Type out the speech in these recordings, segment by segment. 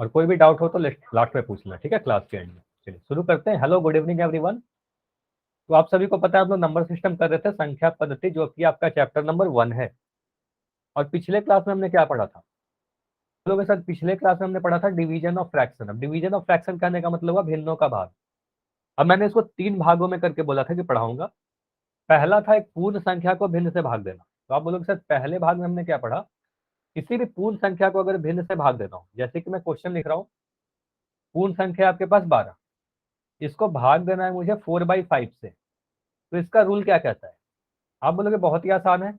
और कोई भी डाउट हो तो लास्ट में पूछना, ठीक है, क्लास के एंड में। चलिए शुरू करते हैं। Hello, good evening everyone. तो आप सभी को पता है हम लोग नंबर सिस्टम कर रहे थे, संख्या पद्धति, जो कि आपका चैप्टर नंबर 1 है। और पिछले क्लास में हमने क्या पढ़ा था लोगों के साथ? पिछले क्लास में हमने पढ़ा था डिवीजन ऑफ फ्रैक्शन। अब डिवीजन ऑफ फ्रैक्शन कहने का मतलब हुआ भिन्नों का भाग। अब मैंने इसको 3 भागों में करके बोला था कि पढ़ाऊंगा। पहला था एक पूर्ण संख्या को भिन्न से भाग देना। तो आप बोलोगे सर पहले भाग में हमने क्या पढ़ा? किसी भी पूर्ण संख्या को अगर भिन्न से भाग देता हूं, जैसे कि मैं क्वेश्चन लिख रहा हूँ, पूर्ण संख्या आपके पास 12, इसको भाग देना है मुझे 4/5 से। तो इसका रूल क्या कहता है? आप बोलोगे बहुत ही आसान है,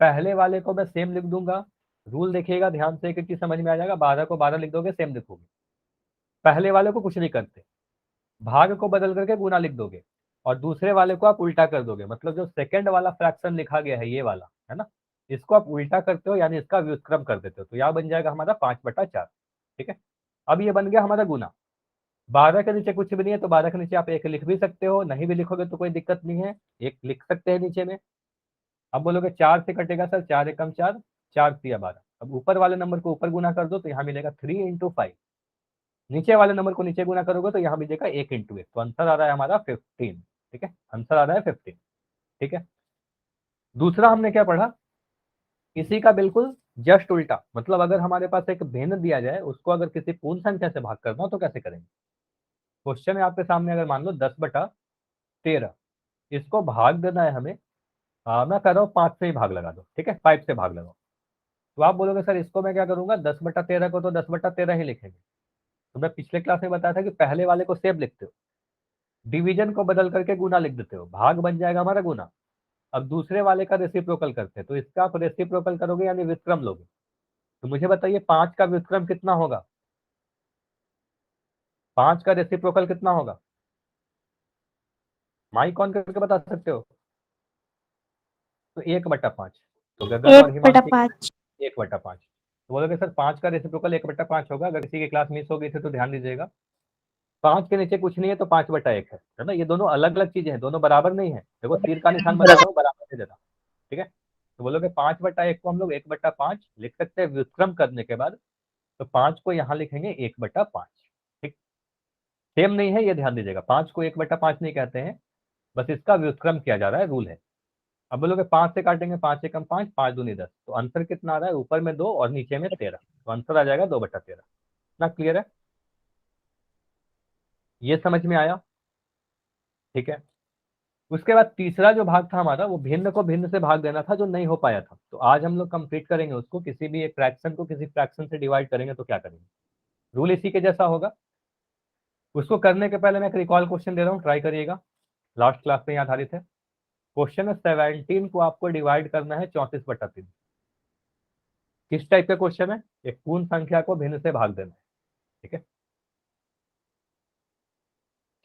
पहले वाले को मैं सेम लिख दूंगा। रूल देखिएगा ध्यान से, एक चीज समझ में आ जाएगा। 12 को 12 लिख दोगे, सेम लिखोगे। पहले वाले को कुछ नहीं करते, भाग को बदल करके गुना लिख दोगे, और दूसरे वाले को आप उल्टा कर दोगे। मतलब जो सेकंड वाला फ्रैक्शन लिखा गया है, ये वाला है ना, इसको आप उल्टा करते हो, यानी इसका व्युत्क्रम कर देते हो। तो यह बन जाएगा हमारा 5/4। ठीक है, अब ये बन गया हमारा गुना। 12 के नीचे कुछ भी नहीं है, तो 12 के नीचे आप एक लिख भी सकते हो, नहीं भी लिखोगे तो कोई दिक्कत नहीं है, एक लिख सकते हैं नीचे में। अब बोलोगे 4 से कटेगा सर, 4 एकम 4, 4 तिया 12। अब ऊपर वाले नंबर को ऊपर गुना कर दो, तो यहाँ मिलेगा 3 × 5। नीचे वाले नंबर को नीचे गुना करोगे तो यहाँ मिलेगा 1 × 1। तो आंसर आ रहा है हमारा 15। ठीक है, आंसर आ रहा है 15। ठीक है, दूसरा हमने क्या पढ़ा? इसी का बिल्कुल जस्ट उल्टा। मतलब अगर हमारे पास एक भिन्न दिया जाए, उसको अगर किसी पूर्ण संख्या से भाग करना हो तो कैसे करेंगे? क्वेश्चन है आपके सामने, अगर मान लो 10/13, इसको भाग देना है हमें। मैं कर रहा हूँ 5 से ही भाग लगा दो, ठीक है, 5 से भाग लगाओ। तो आप बोलोगे सर इसको मैं क्या करूंगा? 10/13 को तो 10/13 ही लिखेंगे। तो मैं पिछले क्लास में बताया था कि पहले वाले को सेम लिखते हो, डिवीजन को बदल करके गुना लिख देते हो, भाग बन जाएगा हमारा गुना। अब दूसरे वाले का रेसिप्रोकल करते हैं, तो इसका आप रेसिप्रोकल करोगे यानी व्युत्क्रम लोगे। तो मुझे बताइए 5 का व्युत्क्रम कितना होगा? 5 का रेसिप्रोकल कितना होगा? माइक ऑन करके बता सकते हो। तो 1/5। तो गगन एक और बटा हिमांशी, पाँच 1/5। तो बोलोगे सर 5 का रेसिप्रोकल 1/5 होगा। अगर किसी की क्लास मिस हो गई थी तो ध्यान दीजिएगा। 5 के नीचे कुछ नहीं है, तो 5/1 है ना। ये दोनों अलग अलग चीजें हैं, दोनों बराबर नहीं है। देखो तीर का निशान बता रहा हूँ, बराबर नहीं देना। ठीक है, तो बोलोगे 5/1 को हम लोग 1/5 लिख सकते हैं व्युत्क्रम करने के बाद। तो 5 को यहाँ लिखेंगे 1/5। ठीक, सेम नहीं है, ये ध्यान दीजिएगा। 5 को 1/5 नहीं कहते हैं, बस इसका व्युत्क्रम किया जा रहा है, रूल है। अब बोलोगे 5 से काटेंगे, 5 एकम 5, 5 दूनी 10। तो आंसर कितना आ रहा है? ऊपर में 2 और नीचे में 13। तो आंसर आ जाएगा 2/13। ना क्लियर है? ये समझ में आया? ठीक है, उसके बाद तीसरा जो भाग था हमारा, वो भिन्न को भिन्न से भाग देना था, जो नहीं हो पाया था। तो आज हम लोग कंप्लीट करेंगे उसको। किसी भी एक फ्रैक्शन को किसी फ्रैक्शन से डिवाइड करेंगे तो क्या करेंगे? रूल इसी के जैसा होगा। उसको करने के पहले मैं एक रिकॉल क्वेश्चन दे रहा हूँ, ट्राई करिएगा। लास्ट क्लास पे आधारित है क्वेश्चन। है 17 को आपको डिवाइड करना है 34/3। किस टाइप का क्वेश्चन है? एक पूर्ण संख्या को भिन्न से भाग देना है। ठीक है,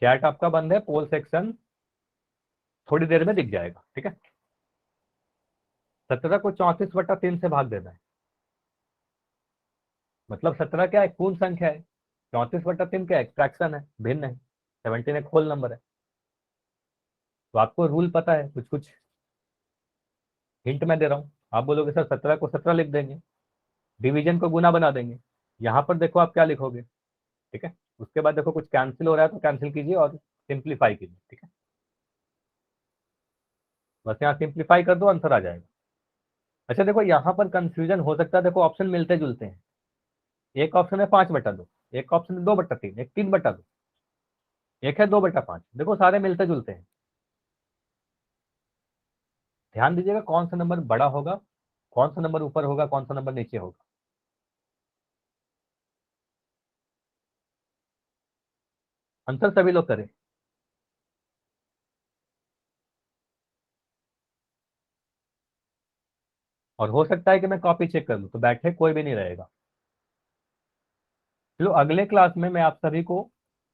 चैट आपका बंद है, पोल सेक्शन थोड़ी देर में दिख जाएगा। ठीक है, 17 को 34/3 से भाग देना है। मतलब 17 क्या है? एक पूर्ण संख्या है। 34/3 क्या है? फ्रैक्शन है, भिन्न है। 17 एक होल नंबर है। तो आपको रूल पता है, कुछ कुछ हिंट मैं दे रहा हूँ। आप बोलोगे सर 17 को 17 लिख देंगे, डिवीजन को गुना बना देंगे। यहाँ पर देखो आप क्या लिखोगे। ठीक है, उसके बाद देखो कुछ कैंसिल हो रहा है तो कैंसिल कीजिए और सिंप्लीफाई कीजिए। ठीक है, बस यहाँ सिंप्लीफाई कर दो, आंसर आ जाएगा। अच्छा देखो, यहाँ पर कंफ्यूजन हो सकता है। देखो ऑप्शन मिलते जुलते हैं। एक ऑप्शन है 5/2, एक ऑप्शन है 2/3, एक 3/2, एक है 2/5। देखो सारे मिलते जुलते हैं। ध्यान दीजिएगा कौन सा नंबर बड़ा होगा, कौन सा नंबर ऊपर होगा, कौन सा नंबर नीचे होगा। आंसर सभी लोग करें। और हो सकता है कि मैं कॉपी चेक कर लूं, तो बैठे कोई भी नहीं रहेगा। चलो अगले क्लास में मैं आप सभी को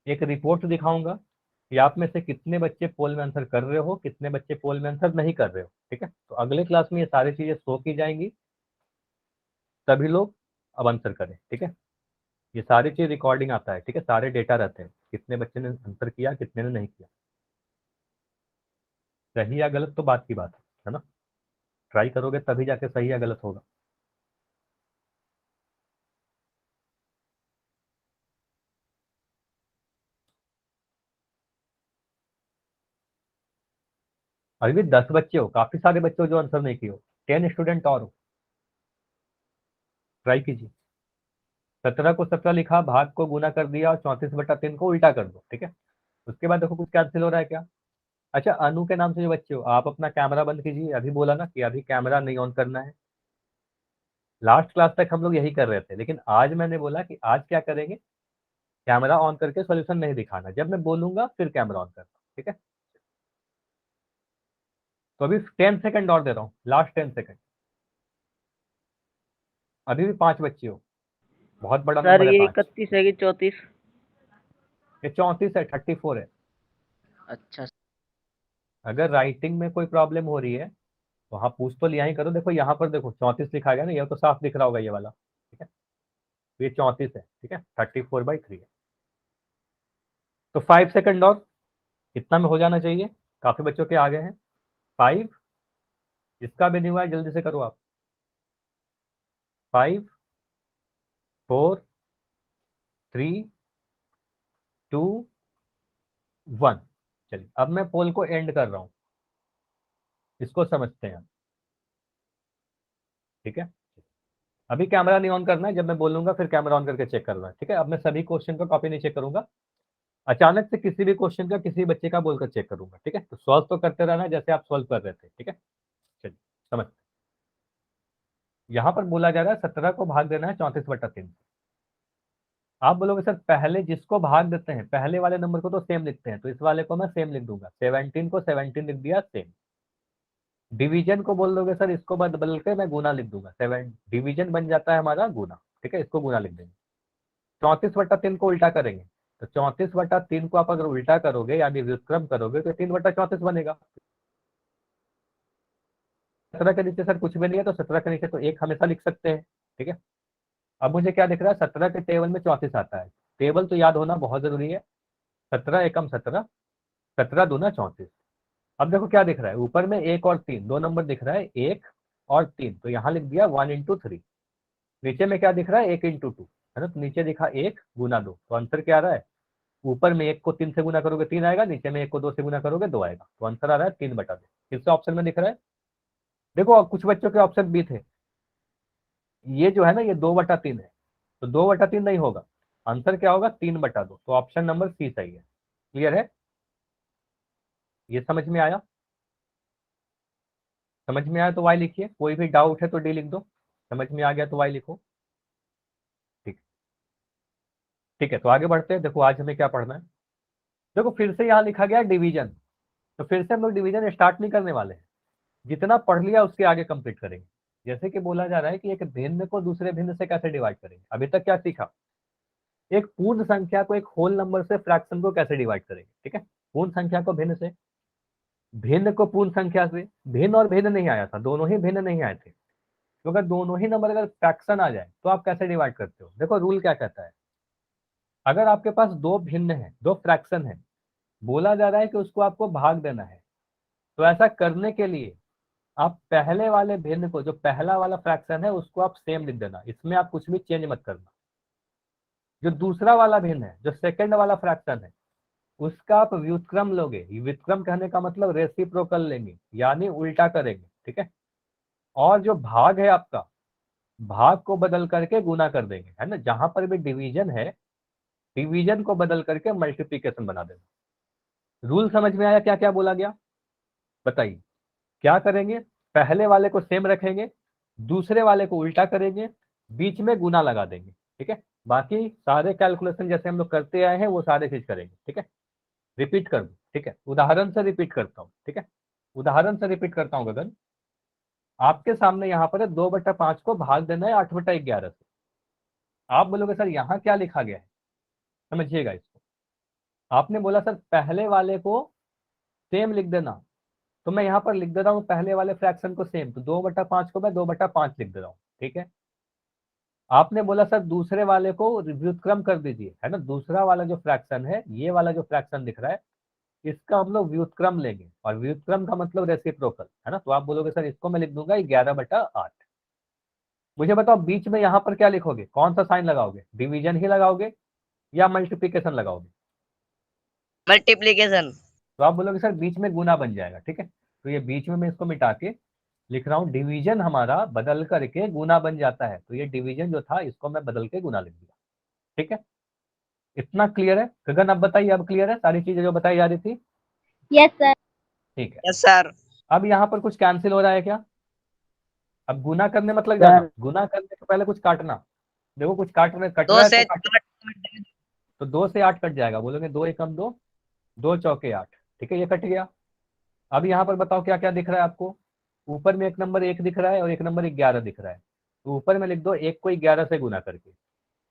एक रिपोर्ट दिखाऊंगा कि आप में से कितने बच्चे पोल में आंसर कर रहे हो, कितने बच्चे पोल में आंसर नहीं कर रहे हो। ठीक है, तो अगले क्लास में ये सारी चीजें शो की जाएंगी। सभी लोग अब आंसर करें। ठीक है, ये सारी चीज रिकॉर्डिंग आता है। ठीक है, सारे डेटा रहते हैं, कितने बच्चे ने आंसर किया, कितने ने नहीं किया। सही या गलत तो बात की बात है ना। ट्राई करोगे तभी जाके सही या गलत होगा। अभी भी 10 बच्चे हो, काफी सारे बच्चे हो जो आंसर नहीं किए हो। 10 स्टूडेंट और हो, ट्राई कीजिए। 17 को 17 लिखा, भाग को गुना कर दिया और 34/3 को उल्टा कर दो, ठीक है। उसके बाद देखो कुछ कैंसिल हो रहा है क्या। अच्छा, अनु के नाम से जो बच्चे हो, आप अपना कैमरा बंद कीजिए। अभी बोला ना कि अभी कैमरा नहीं ऑन करना है। लास्ट क्लास तक हम लोग यही कर रहे थे, लेकिन आज मैंने बोला कि आज क्या करेंगे, कैमरा ऑन करके सॉल्यूशन नहीं दिखाना, जब मैं बोलूंगा फिर कैमरा ऑन करना, ठीक है। तो अभी 10 सेकंड और दे रहा हूँ, लास्ट 10 सेकंड। अभी भी 5 बच्चे हो, बहुत बड़ा सर नंबर है ये 5। 31 है कि 34? ये 34 है, 34 है। अच्छा। अगर राइटिंग में कोई प्रॉब्लम हो रही है तो हाँ पूछ तो लिया ही करो। देखो यहाँ पर देखो 34 लिखा गया ना, ये तो साफ दिख रहा होगा ये वाला, ठीक है। तो ये 34 है, ठीक है, 34/3 है। तो 5 सेकंड और, इतना में हो जाना चाहिए। काफी बच्चों के आगे हैं। 5, जिसका भी नहीं हुआ है जल्दी से करो आप। 5, 4, 3, 2, 1। चलिए अब मैं पोल को एंड कर रहा हूँ, इसको समझते हैं, ठीक है। अभी कैमरा नहीं ऑन करना है, जब मैं बोलूंगा फिर कैमरा ऑन करके चेक करना है, ठीक है। अब मैं सभी क्वेश्चन का कॉपी नहीं चेक करूंगा, अचानक से किसी भी क्वेश्चन का किसी बच्चे का बोलकर चेक करूंगा, ठीक है। तो सॉल्व तो करते रहना जैसे आप सॉल्व कर रहे थे, ठीक है। चलिए समझ, यहाँ पर बोला जा रहा है 17 को भाग देना है 34/3। आप बोलोगे सर पहले जिसको भाग देते हैं पहले वाले नंबर को तो सेम लिखते हैं, तो इस वाले को मैं सेम लिख दूंगा। 17 को 17 लिख दिया सेम। डिवीजन को बोल दोगे सर इसको बदल के मैं गुना लिख दूंगा। 7 डिवीजन बन जाता है हमारा गुना, ठीक है, इसको गुना लिख देंगे। 34/3 को उल्टा करेंगे, तो 34/3 को आप अगर उल्टा करोगे यानी व्युत्क्रम करोगे तो 3/34 बनेगा। 17 के नीचे सर कुछ भी नहीं है, तो 17 के नीचे तो 1 हमेशा लिख सकते हैं, ठीक है। अब मुझे क्या दिख रहा है, 17 के टेबल में 34 आता है। टेबल तो याद होना बहुत जरूरी है। 17 एकम 17, 17 दूना 34। अब देखो क्या दिख रहा है, ऊपर में 1 और 3 दो नंबर दिख रहा है, 1 और 3, तो यहाँ लिख दिया 1 × 3। नीचे में क्या दिख रहा है, 1 × 2, है ना। तो नीचे दिखा 1 गुना 2, तो आंसर क्या आ रहा है, ऊपर में 1 को 3 से गुना करोगे 3 आएगा, नीचे में 1 को 2 से गुना करोगे 2 आएगा, तो आंसर आ रहा है 3/2। फिर से ऑप्शन में दिख रहा है। देखो अब कुछ बच्चों के ऑप्शन बी थे, ये जो है ना ये 2/3 है, तो 2/3 नहीं होगा, आंसर क्या होगा 3/2। तो ऑप्शन नंबर सी सही है। क्लियर है, ये समझ में आया। समझ में आया तो वाई लिखिए, कोई भी डाउट है तो डी लिख दो। समझ में आ गया तो वाई लिखो, ठीक। ठीक है, तो आगे बढ़ते हैं। देखो आज हमें क्या पढ़ना है। देखो फिर से यहाँ लिखा गया डिवीजन, तो फिर से हम लोग डिवीजन स्टार्ट नहीं करने वाले हैं। जितना पढ़ लिया उसके आगे कंप्लीट करेंगे। जैसे कि बोला जा रहा है कि एक भिन्न को दूसरे भिन्न से कैसे डिवाइड करेंगे। अभी तक क्या सीखा, एक पूर्ण संख्या को एक होल नंबर से फ्रैक्शन को कैसे डिवाइड करेंगे, ठीक है। पूर्ण संख्या को भिन्न से, भिन्न को पूर्ण संख्या से। भिन्न और भिन्न नहीं आया था, दोनों ही भिन्न नहीं आए थे। तो अगर दोनों ही नंबर अगर फ्रैक्शन आ जाए तो आप कैसे डिवाइड करते हो। देखो रूल क्या कहता है, अगर आपके पास दो भिन्न है, दो फ्रैक्शन है, बोला जा रहा है कि उसको आपको भाग देना है, तो ऐसा करने के लिए आप पहले वाले भिन्न को, जो पहला वाला फ्रैक्शन है उसको आप सेम लिख देना, इसमें आप कुछ भी चेंज मत करना। जो दूसरा वाला भिन्न है, जो सेकंड वाला फ्रैक्शन है, उसका आप व्युत्क्रम लोगे। व्युत्क्रम कहने का मतलब रेसिप्रोकल लेंगे, यानी उल्टा करेंगे, ठीक है। और जो भाग है आपका, भाग को बदल करके गुना कर देंगे, है ना। जहां पर भी डिवीजन है, डिवीजन को बदल करके मल्टीप्लीकेशन बना देना। रूल समझ में आया क्या क्या बोला गया, बताइए। क्या करेंगे, पहले वाले को सेम रखेंगे, दूसरे वाले को उल्टा करेंगे, बीच में गुना लगा देंगे, ठीक है। बाकी सारे कैलकुलेशन जैसे हम लोग करते आए हैं वो सारे चीज करेंगे, ठीक है। रिपीट कर दो, ठीक है, उदाहरण से रिपीट करता हूँ, ठीक है। उदाहरण से रिपीट करता हूँ गगन। आपके सामने यहाँ पर है 2/5 को भाग देना है 8/11 से। आप बोलोगे सर यहाँ क्या लिखा गया है, समझिएगा इसको। आपने बोला सर पहले वाले को सेम लिख देना, तो मैं यहाँ पर लिख दे रहा हूँ पहले वाले फ्रैक्शन को सेम, तो 2/5 को मैं 2/5 लिख दे रहा हूँ, ठीक है। आपने बोला सर दूसरे वाले को व्युत्क्रम कर दीजिए, है ना। दूसरा वाला जो फ्रैक्शन है, ये वाला जो फ्रैक्शन दिख रहा है, इसका हम लोग व्युत्क्रम लेंगे, और व्युत्क्रम का मतलब रेसिप्रोकल, है ना। तो आप बोलोगे सर इसको मैं लिख दूंगा 11/8। मुझे बताओ बीच में यहाँ पर क्या लिखोगे, कौन सा साइन लगाओगे, डिवीजन ही लगाओगे या मल्टीप्लीकेशन लगाओगे। मल्टीप्लीकेशन। तो आप बोलोगे सर बीच में गुना बन जाएगा, ठीक है। तो ये बीच में मैं इसको मिटा के लिख रहा हूँ डिवीजन हमारा बदल करके गुना बन जाता है, तो ये डिवीजन जो था इसको मैं बदल के गुना लिख दिया। ठीक है, इतना क्लियर है? गगन अब बताइए, अब क्लियर है सारी चीजें जो बताई जा रही थी? Yes sir. ठीक है, यस सर। अब यहाँ पर कुछ कैंसिल हो रहा है क्या? अब गुना करने मत लग जाना, गुना करने से पहले कुछ काटना। देखो कुछ कट रहा 2 है से तो काट, 8 तो 2 से 8 कट जाएगा, बोलोगे 2 एकम 2, 2 चौके 8। ठीक है, ये कट गया। अब यहाँ पर बताओ क्या क्या दिख रहा है आपको? ऊपर में एक नंबर 1 दिख रहा है और एक नंबर 11 दिख रहा है, तो ऊपर में लिख दो 1 को 11 से गुना करके।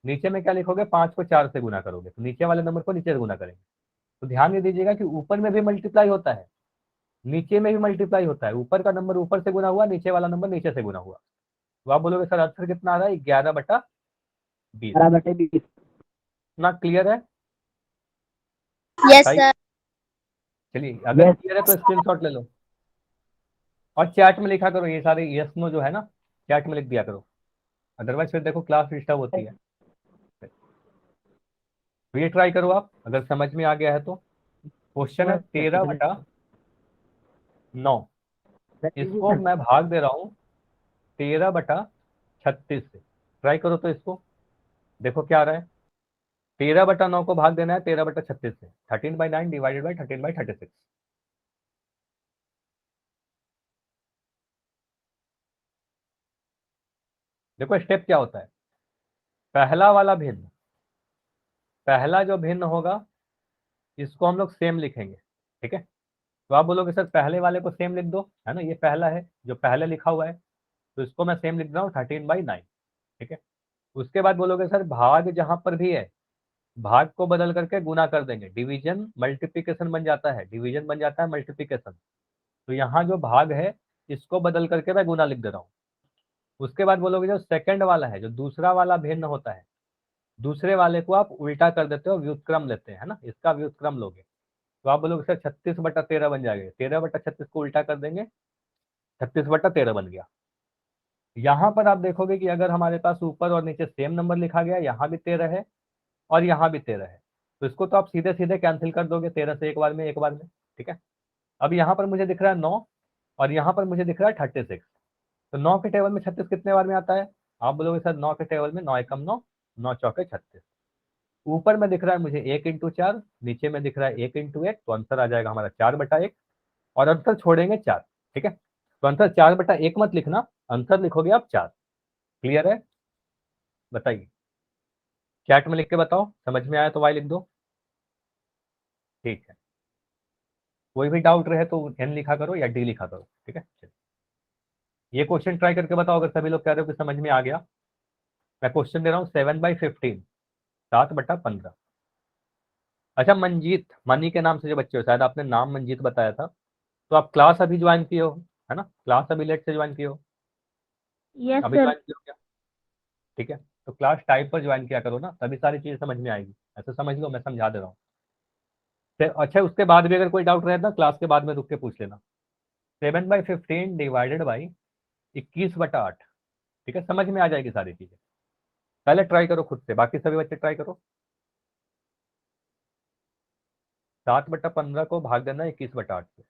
नीचे में क्या लिखोगे? 5 को 4 से गुना करोगे, तो नीचे वाले नंबर को नीचे से गुना करेंगे। तो ध्यान ये दीजिएगा कि ऊपर में भी मल्टीप्लाई होता है, नीचे में भी मल्टीप्लाई होता है। ऊपर का नंबर ऊपर से गुना हुआ, नीचे वाला नंबर नीचे से गुना हुआ। तो आप बोलोगे सर आंसर कितना आ रहा है? 11/20। 11/20। इतना क्लियर है? यस बताइए। सर। चलिए अगर क्लियर है तो स्क्रीनशॉट ले लो और चैट में लिखा करो, ये सारे यस नो जो है ना चैट में लिख दिया करो, अदरवाइज फिर देखो क्लास डिस्टर्ब होती है। तो ये ट्राई करो आप, अगर समझ में आ गया है तो। क्वेश्चन है 13/9, इसको मैं भाग दे रहा हूँ 13/36 से। ट्राई करो तो इसको, देखो क्या आ रहा है। 13/9 को भाग देना है 13/36 से। 13/9 डिवाइडेड बाई 13/36। देखो स्टेप क्या होता है। पहला वाला भिन्न, पहला जो भिन्न होगा इसको हम लोग सेम लिखेंगे। ठीक है, तो आप बोलोगे सर पहले वाले को सेम लिख दो, है ना, ये पहला है जो पहले लिखा हुआ है, तो इसको मैं सेम लिख रहा हूँ 13/9। ठीक है, उसके बाद बोलोगे सर भाग जहां पर भी है भाग को बदल करके गुना कर देंगे, डिवीजन मल्टीप्लीकेशन बन जाता है, डिवीजन बन जाता है मल्टीप्लीकेशन। तो यहाँ जो भाग है इसको बदल करके मैं गुना लिख दे रहा हूँ। उसके बाद बोलोगे जो सेकंड वाला है, जो दूसरा वाला भिन्न होता है, दूसरे वाले को आप उल्टा कर देते हो, व्युत्क्रम लेते हैं, है ना, इसका व्युत्क्रम लोगे, तो आप बोलोगे सर 36/13 बन जाएगा। 13/36 को उल्टा कर देंगे, 36/13 बन गया। यहाँ पर आप देखोगे कि अगर हमारे पास ऊपर और नीचे सेम नंबर लिखा गया, यहाँ भी 13 है और यहाँ भी 13 है, तो इसको तो आप सीधे सीधे कैंसिल कर दोगे 13 से एक बार में, एक बार में। ठीक है, अब यहाँ पर मुझे दिख रहा है 9 और यहाँ पर मुझे दिख रहा है 36, तो 9 के टेबल में 36 कितने बार में आता है? आप बोलोगे सर 9 के टेबल में 9 एकम 9, 9 चौके 36। ऊपर में दिख रहा है मुझे 1 × 4, नीचे में दिख रहा है 1 × 1, तो आंसर आ जाएगा हमारा 4/1 और आंसर छोड़ेंगे 4। ठीक है, तो आंसर 4/1 मत लिखना, आंसर लिखोगे आप 4। क्लियर है? बताइए, चैट में लिख के बताओ, समझ में आया तो वाई लिख दो। ठीक है, कोई भी डाउट रहे तो एन लिखा करो या डी लिखा करो। ठीक है, चलिए ये क्वेश्चन ट्राई करके बताओ, अगर सभी लोग कह रहे हो कि समझ में आ गया। मैं क्वेश्चन दे रहा हूँ 7/15, 7/15। अच्छा मंजीत, मनी के नाम से जो बच्चे हो, शायद आपने नाम मंजीत बताया था, तो आप क्लास अभी ज्वाइन किए हो, है ना, क्लास अभी लेट से ज्वाइन किए हो, यस अभी सर। ज्वाइन किए हो क्या? ठीक है, तो क्लास टाइप पर ज्वाइन किया करो ना, तभी सारी चीजें समझ में आएगी। ऐसे समझ लो, मैं समझा दे रहा हूँ। अच्छा उसके बाद भी अगर कोई डाउट रहे ना क्लास के बाद में रुक के पूछ लेना। 7/15 डिवाइडेड बाई 21/8। ठीक है, समझ में आ जाएगी सारी चीजें। पहले ट्राई करो खुद से, बाकी सभी बच्चे ट्राई करो। 7/15 को भाग देना 21/8 से,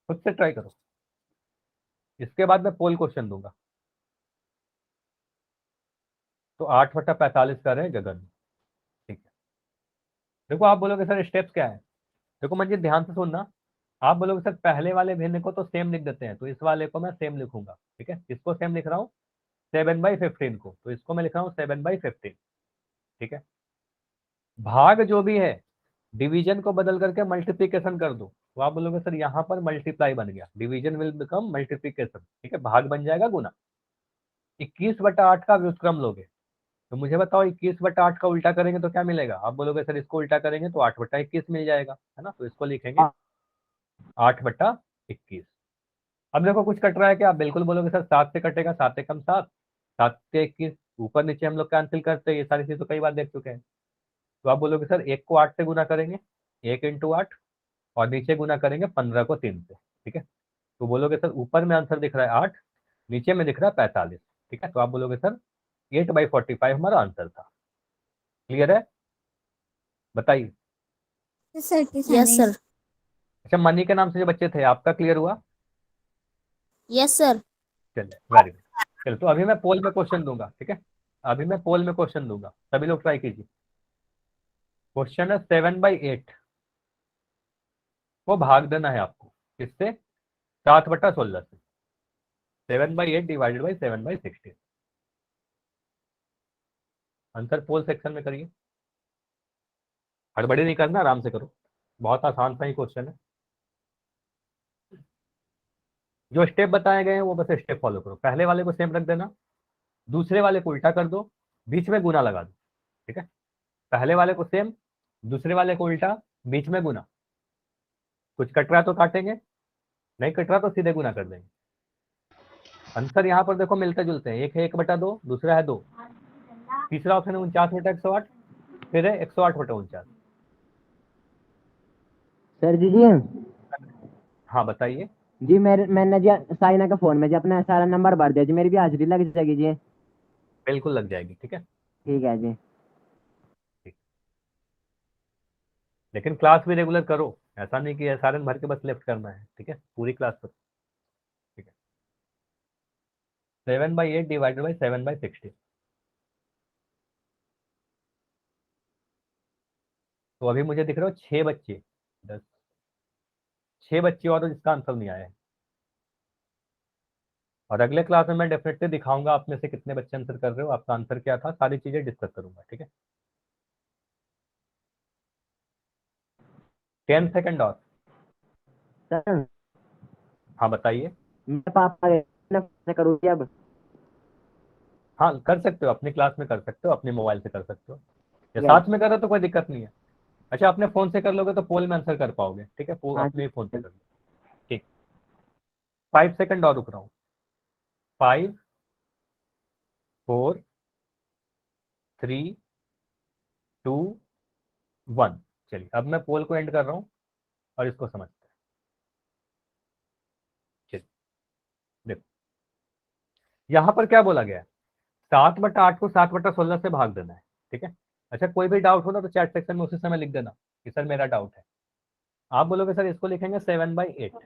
खुद से ट्राई करो। इसके बाद मैं पोल क्वेश्चन दूंगा। तो 8/45 कर रहे हैं गगन। ठीक है, देखो आप बोलोगे सर स्टेप्स क्या है। देखो मुझे ध्यान से सुनना, आप बोलोगे सर पहले वाले भिन्न को तो सेम लिख देते हैं, तो इस वाले को मैं सेम लिखूंगा। ठीक है, इसको सेम लिख रहा हूँ 7/15 को, तो इसको मैं लिख रहा हूँ 7/15। ठीक है, भाग जो भी है डिवीजन को बदल करके मल्टीप्लीकेशन कर दो, तो आप बोलोगे सर यहाँ पर मल्टीप्लाई बन गया, डिवीजन विल बिकम मल्टीप्लीकेशन। ठीक है, भाग बन जाएगा गुना। 21/8 का व्युत्क्रम लोगे, तो मुझे बताओ 21/8 का उल्टा करेंगे तो क्या मिलेगा? आप बोलोगे सर इसको उल्टा करेंगे तो 8/21 मिल जाएगा, है ना, तो इसको लिखेंगे 8/21। अब देखो कुछ कट रहा है क्या? आप बिल्कुल बोलोगे सर 7 से कटेगा, 7 एकम 7, 7 से 21, ऊपर नीचे हम लोग कैंसिल करते हैं, ये सारी चीज तो कई बार देख चुके हैं। तो आप बोलोगे सर 1 को 8 से गुना करेंगे, 1 × 8, और नीचे गुना करेंगे 15 को 3 से। ठीक है, तो बोलोगे सर ऊपर में आंसर दिख रहा है 8, नीचे में दिख रहा है 45। ठीक है, तो आप बोलोगे सर 8/45 हमारा आंसर था। क्लियर है? बताइए। Yes sir. अच्छा, मनी के नाम से जो बच्चे थे, आपका क्लियर हुआ? Yes sir. चलिए, वेरी गुड। चलो, तो अभी मैं पोल में क्वेश्चन दूंगा, ठीक है? अभी मैं पोल में क्वेश्चन दूंगा, सभी लोग ट्राई कीजिए। क्वेश्चन है 7/8 को भाग देना है आपको, किससे? 7/16 से। 7/8 divided by 7/16। Answer poll section में करिए, हड़बड़ी नहीं करना, आराम से करो, बहुत आसान सा ही क्वेश्चन है। जो स्टेप बताए गए हैं वो बस स्टेप फॉलो करो। पहले वाले को सेम रख देना, दूसरे वाले को उल्टा कर दो, बीच में गुना लगा दो, ठीक है? पहले वाले को सेम, दूसरे वाले को उल्टा, बीच में गुना। कुछ कट रहा तो काटेंगे, नहीं कट रहा तो सीधे गुना कर देंगे। आंसर यहाँ पर देखो मिलते जुलते हैं, एक है 1/2, दूसरा है 2, तीसरा ऑप्शन है 49/108, फिर है 108/49। सर जी जी हाँ बताइए। जी मैंने जी साइना का फोन में जी अपना सारा नंबर भर दिया जी, मेरी भी हाजिरी लग जाएगी जी। बिल्कुल लग जाएगी, ठीक है? ठीक है जी। ठीक। लेकिन क्लास भी रेगुलर करो, ऐसा नहीं कि एसआरएन भर के बस लेफ्ट करना है, ठीक है? पूरी क्लास पर, ठीक है? 7/8 डिवाइडेड बाई 7/16। तो अभी मुझे दिख रहा हो 6 बच्चे, 10, 6 बच्चे और जिसका आंसर नहीं आया है। और अगले क्लास में मैं डेफिनेटली दिखाऊंगा आप में से कितने बच्चे आंसर कर रहे हो, आपका आंसर क्या था, सारी चीजें डिस्कस करूंगा, ठीक है? 10 सेकंड और। सर हाँ बताइए। मैं पापा से करूँ जी अब? हाँ कर सकते हो, अपनी क्लास में कर सकते हो, अपने मोबाइल से कर सकते हो, या ठीक है। साथ में करो तो कोई दिक्कत नहीं है। अच्छा, अपने फोन से कर लोगे तो पोल में आंसर कर पाओगे, ठीक है? हाँ अपने फोन से जी। कर लो, ठीक। 5 सेकंड और रुक रहा हूँ। 5, 4, 3, 2, 1। चलिए, अब मैं पोल को एंड कर रहा हूँ और इसको समझते हैं। चलिए देखो, यहाँ पर क्या बोला गया है? 7/8 को 7/16 से भाग देना है, ठीक है? अच्छा, कोई भी डाउट हो ना तो चैट सेक्शन में उसी समय लिख देना कि सर मेरा डाउट है। आप बोलोगे सर इसको लिखेंगे 7/8,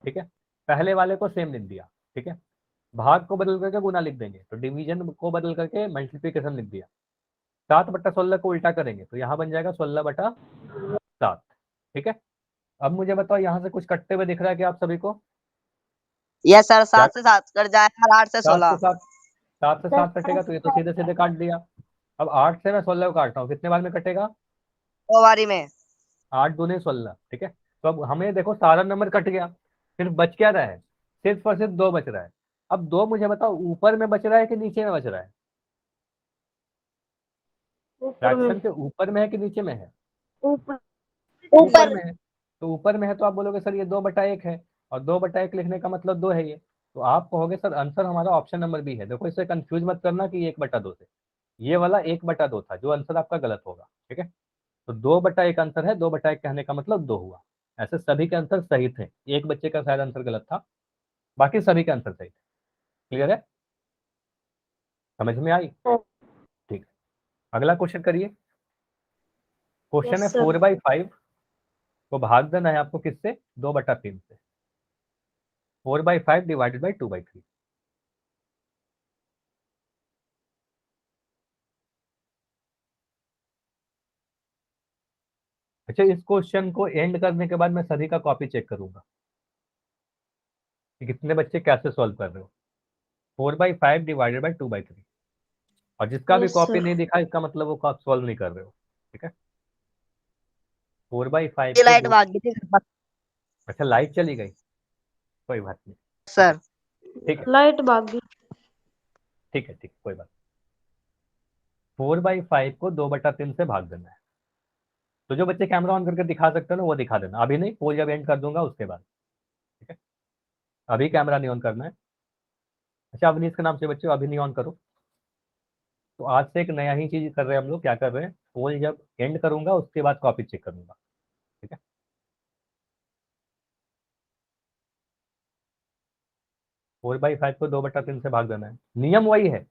ठीक है? पहले वाले को सेम लिख दिया, ठीक है? भाग को बदल करके गुना लिख देंगे, तो डिवीजन को बदल करके मल्टीप्लीकेशन लिख दिया। 7/16 को उल्टा करेंगे तो यहाँ बन जाएगा 16/7, ठीक है? अब मुझे बताओ, यहाँ से कुछ कटते हुए दिख रहा है कि आप सभी को? यस सर, क्या 7 से 7 कट जाएगा और 8 से 7 से 16। 7, 7 से 7 कटेगा तो ये तो सीधे सीधे काट दिया। अब 8 से मैं 16 को काट रहा हूँ, कितने बार में कटेगा? 2 बारी में। 8 दूने 16, ठीक है? तो अब हमें देखो सारा नंबर कट गया, सिर्फ बच क्या रहा है? सिर्फ और सिर्फ 2 बच रहा है। अब 2 मुझे बताओ ऊपर में बच रहा है कि नीचे में बच रहा है? फ्रैक्शन के ऊपर में है कि नीचे में है? ऊपर। ऊपर में है। तो ऊपर में है तो आप बोलोगे सर ये 2/1 है, और 2/1 लिखने का मतलब 2 है ये। तो आप कहोगे सर आंसर हमारा ऑप्शन नंबर बी है। देखो, इससे कंफ्यूज मत करना कि 1/2 से, ये वाला 1/2 था, जो आंसर आपका गलत होगा, ठीक है? तो 2/1 आंसर है, 2/1 कहने का मतलब 2 हुआ। ऐसे सभी के आंसर सही थे, एक बच्चे का शायद आंसर गलत था, बाकी सभी के आंसर सही थे। क्लियर है? समझ में आई? ठीक है, अगला क्वेश्चन करिए। क्वेश्चन है 4/5 को भाग देना है आपको किससे? 2/3 से। 4/5 डिवाइडेड बाई 2/3। अच्छा, इस क्वेश्चन को एंड करने के बाद मैं सभी का कॉपी चेक करूंगा कि कितने बच्चे कैसे सॉल्व कर रहे हो। 4/5 डिवाइडेड बाई 2/3, और जिसका भी कॉपी नहीं दिखा इसका मतलब वो आप सॉल्व नहीं कर रहे हो, ठीक है? 4/5 ये को लाइट दो। भाग गई थी घर पर। अच्छा, लाइट चली गई, कोई बात नहीं, ठीक है? सर ठीक है, लाइट भाग गई। ठीक है, ठीक, कोई बात। 4/5 को 2/3 से भाग देना है। तो जो बच्चे कैमरा ऑन करके दिखा सकते हो ना वो दिखा देना, अभी नहीं, पोल जब एंड कर दूंगा उसके बाद, ठीक है? अभी कैमरा नहीं ऑन करना है। अच्छा, अवनीश के नाम से बच्चे अभी नहीं ऑन करो। तो आज से एक नया ही चीज कर रहे हैं हम लोग, क्या कर रहे हैं? पोल जब एंड करूंगा उसके बाद कॉपी चेक करूंगा, ठीक है? 4/5 को 2/3 से भाग देना है, नियम वही है।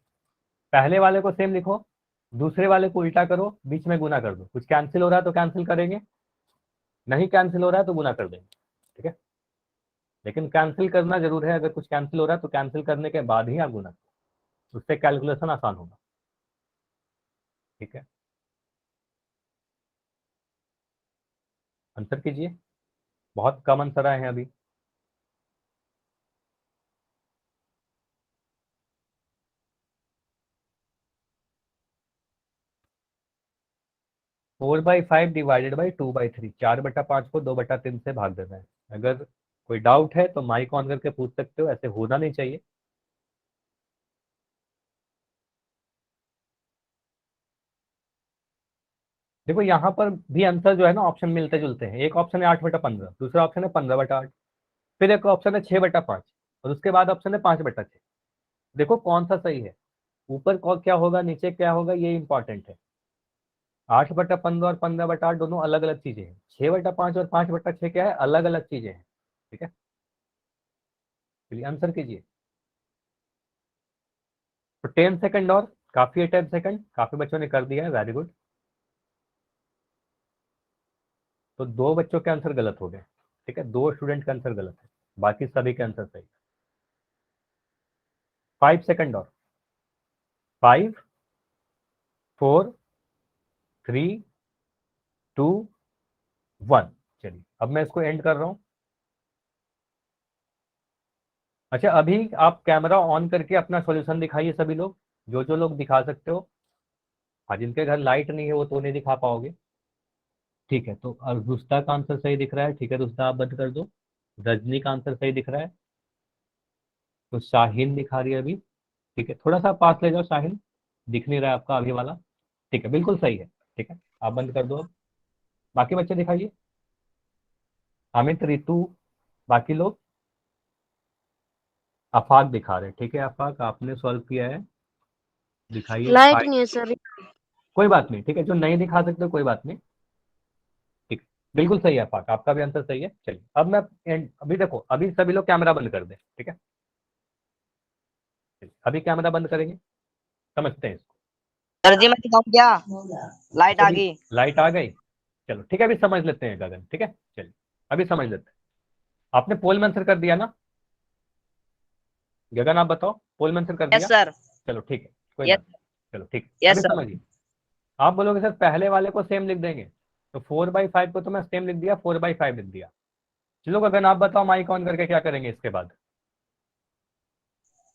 पहले वाले को सेम लिखो, दूसरे वाले को उल्टा करो, बीच में गुना कर दो। कुछ कैंसिल हो रहा है तो कैंसिल करेंगे, नहीं कैंसिल हो रहा है तो गुना कर देंगे, ठीक है। लेकिन कैंसिल करना जरूर है, अगर कुछ कैंसिल हो रहा है तो कैंसिल करने के बाद ही आप गुना करें, उससे कैलकुलेशन आसान होगा, ठीक है। आंसर कीजिए, बहुत कम आंसर आए हैं अभी। Four by five divided by 2/3, 4/5 को 2/3 से भाग देना है। अगर कोई डाउट है तो माइक ऑन करके पूछ सकते हो, ऐसे होना नहीं चाहिए। देखो यहाँ पर भी आंसर जो है ना ऑप्शन मिलते जुलते हैं। एक ऑप्शन है 8/15, दूसरा ऑप्शन है 15/8, फिर एक ऑप्शन है 6/5 और उसके बाद ऑप्शन है 5/6। देखो कौन सा सही है, ऊपर क्या होगा नीचे क्या होगा, ये इंपॉर्टेंट है। 8/15 और 15/8 दोनों अलग अलग चीजें हैं। 6/5 और 5/6 क्या है, अलग अलग चीजें हैं, ठीक है। चलिए आंसर कीजिए। तो 10 सेकंड और काफी है, 10 सेकंड काफी बच्चों ने कर दिया है, वेरी गुड। तो 2 बच्चों के आंसर गलत हो गए, ठीक है, 2 स्टूडेंट का आंसर गलत है, बाकी सभी के आंसर सही। 5 सेकंड और, 5 4 3 2 1। चलिए अब मैं इसको एंड कर रहा हूं। अच्छा अभी आप कैमरा ऑन करके अपना सॉल्यूशन दिखाइए सभी लोग, जो लोग दिखा सकते हो। हाँ जिनके घर लाइट नहीं है वो तो नहीं दिखा पाओगे, ठीक है। तो रुस्ता का आंसर सही दिख रहा है, ठीक है, रुस्ता आप बंद कर दो। रजनी का आंसर सही दिख रहा है, तो शाहीन दिखा रही है अभी, ठीक है, थोड़ा सा पास ले जाओ शाहीन, दिख नहीं रहा है आपका अभी वाला, ठीक है, बिल्कुल सही है, ठीक है, आप बंद कर दो अब। बाकी बच्चे दिखाइए, अमित, रितु, बाकी लोग। आफाक दिखा रहे हैं, ठीक है, आफाक आपने सॉल्व किया है, दिखाइए। लाइट नहीं है सर। कोई बात नहीं, ठीक है, जो नहीं दिखा सकते कोई बात नहीं, ठीक है, बिल्कुल सही है आफाक, आपका भी आंसर सही है। चलिए अब मैं अभी देखो, अभी सभी लोग कैमरा बंद कर दें, ठीक है, चलिए, अभी कैमरा बंद करेंगे, समझते हैं इसको। सर जी मैं दिखाऊं क्या? लाइट आ गई। लाइट आ गई, चलो ठीक है, अभी समझ लेते हैं गगन, ठीक है, चलिए अभी समझ लेते हैं। आपने पोल में आंसर कर दिया ना गगन, आप बताओ, पोल में आंसर कर यस दिया, सर। चलो ठीक है, कोई यस बात नहीं, चलो ठीक है, यस अभी सर। समझिए। आप बोलोगे सर पहले वाले को सेम लिख देंगे, तो 4/5 को तो मैं सेम लिख दिया, 4/5 लिख दिया। चलो गगन आप बताओ, माइक ऑन करके क्या करेंगे इसके बाद।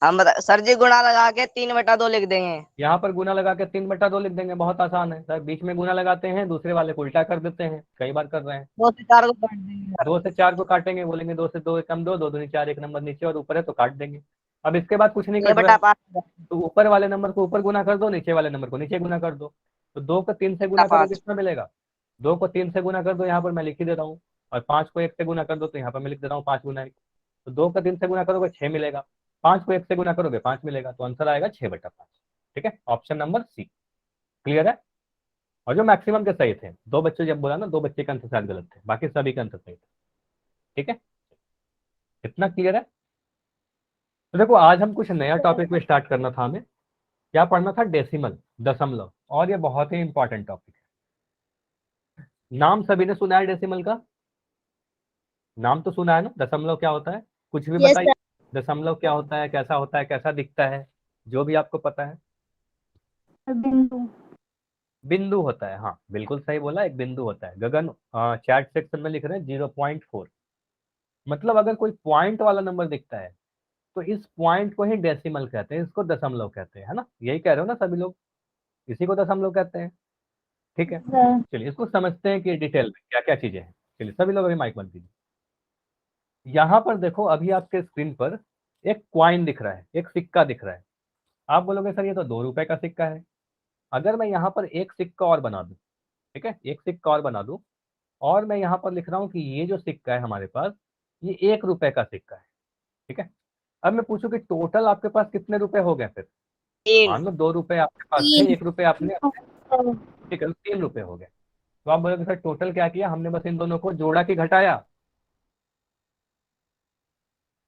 हम बता सर जी, गुणा लगा के 3/2 लिख देंगे। यहाँ पर गुना लगा के 3/2 लिख देंगे, बहुत आसान है सर, बीच में गुना लगाते हैं, दूसरे वाले को उल्टा कर देते हैं, कई बार कर रहे हैं। 2 से 4 को काट देंगे सर। 2 से 4 को काटेंगे, बोलेंगे 2 से 2 कम 2, 2 दूनी 4, एक नंबर नीचे और ऊपर है तो काट देंगे। अब इसके बाद कुछ नहीं कट रहा है, 6/5। तो ऊपर वाले नंबर को ऊपर गुना कर दो, नीचे वाले नंबर को नीचे गुना कर दो। तो 2 को 3 से गुना करो 5। कितना मिलेगा, 2 को 3 से गुना कर दो, यहाँ पर मैं लिख ही दे रहा हूँ, और 5 को 1 से गुना कर दो, तो यहाँ पर मैं लिख दे रहा हूँ 5 गुना 1। तो 2 को 3 से गुना करोगे 6 मिलेगा, 5 को 1 से गुना करोगे 5 मिलेगा, तो आंसर आएगा 6/5, ठीक है, ऑप्शन नंबर सी। क्लियर है। और जो मैक्सिमम के सही थे, 2 बच्चे जब बोला ना, 2 बच्चे का आंसर शायद गलत थे, बाकी सभी का आंसर सही था, ठीक है, इतना क्लियर है। तो देखो आज हम कुछ नया टॉपिक में स्टार्ट करना था, हमें क्या पढ़ना था, डेसिमल, दशमलव, और ये बहुत ही इंपॉर्टेंट टॉपिक है। नाम सभी ने सुना है डेसिमल का, नाम तो सुना है ना, दशमलव क्या होता है, कुछ भी यस बताइए, दशमलव क्या होता है, कैसा होता है, कैसा दिखता है, जो भी आपको पता है। सर। बिंदु। बिंदु होता है, हाँ बिल्कुल सही बोला, एक बिंदु होता है। गगन चैट सेक्शन में लिख रहे हैं 0.4, मतलब अगर कोई पॉइंट वाला नंबर दिखता है तो इस पॉइंट को ही डेसिमल कहते हैं, इसको दशमलव कहते हैं, है ना, यही कह रहे हो ना सभी लोग, इसी को दशमलव कहते हैं, ठीक है। चलिए इसको समझते हैं कि डिटेल में क्या क्या चीजें हैं। चलिए सभी लोग अभी माइक बंद कीजिए। यहाँ पर देखो, अभी आपके स्क्रीन पर एक क्वाइन दिख रहा है, एक सिक्का दिख रहा है। आप बोलोगे सर ये तो 2 रुपए का सिक्का है। अगर मैं यहाँ पर एक सिक्का और बना दूं, ठीक है, एक सिक्का और बना दूं, और मैं यहाँ पर लिख रहा हूँ कि ये जो सिक्का है हमारे पास, ये 1 रुपए का सिक्का है, ठीक है। अब मैं पूछूं कि टोटल आपके पास कितने रुपए हो गए, फिर 3। मान लो 2 रुपए आपके पास थे, 3। 1 रुपए आपने, ठीक है, 3 रुपए हो गए। तो आप बोलोगे सर टोटल क्या किया हमने, बस इन दोनों को जोड़ा कि घटाया।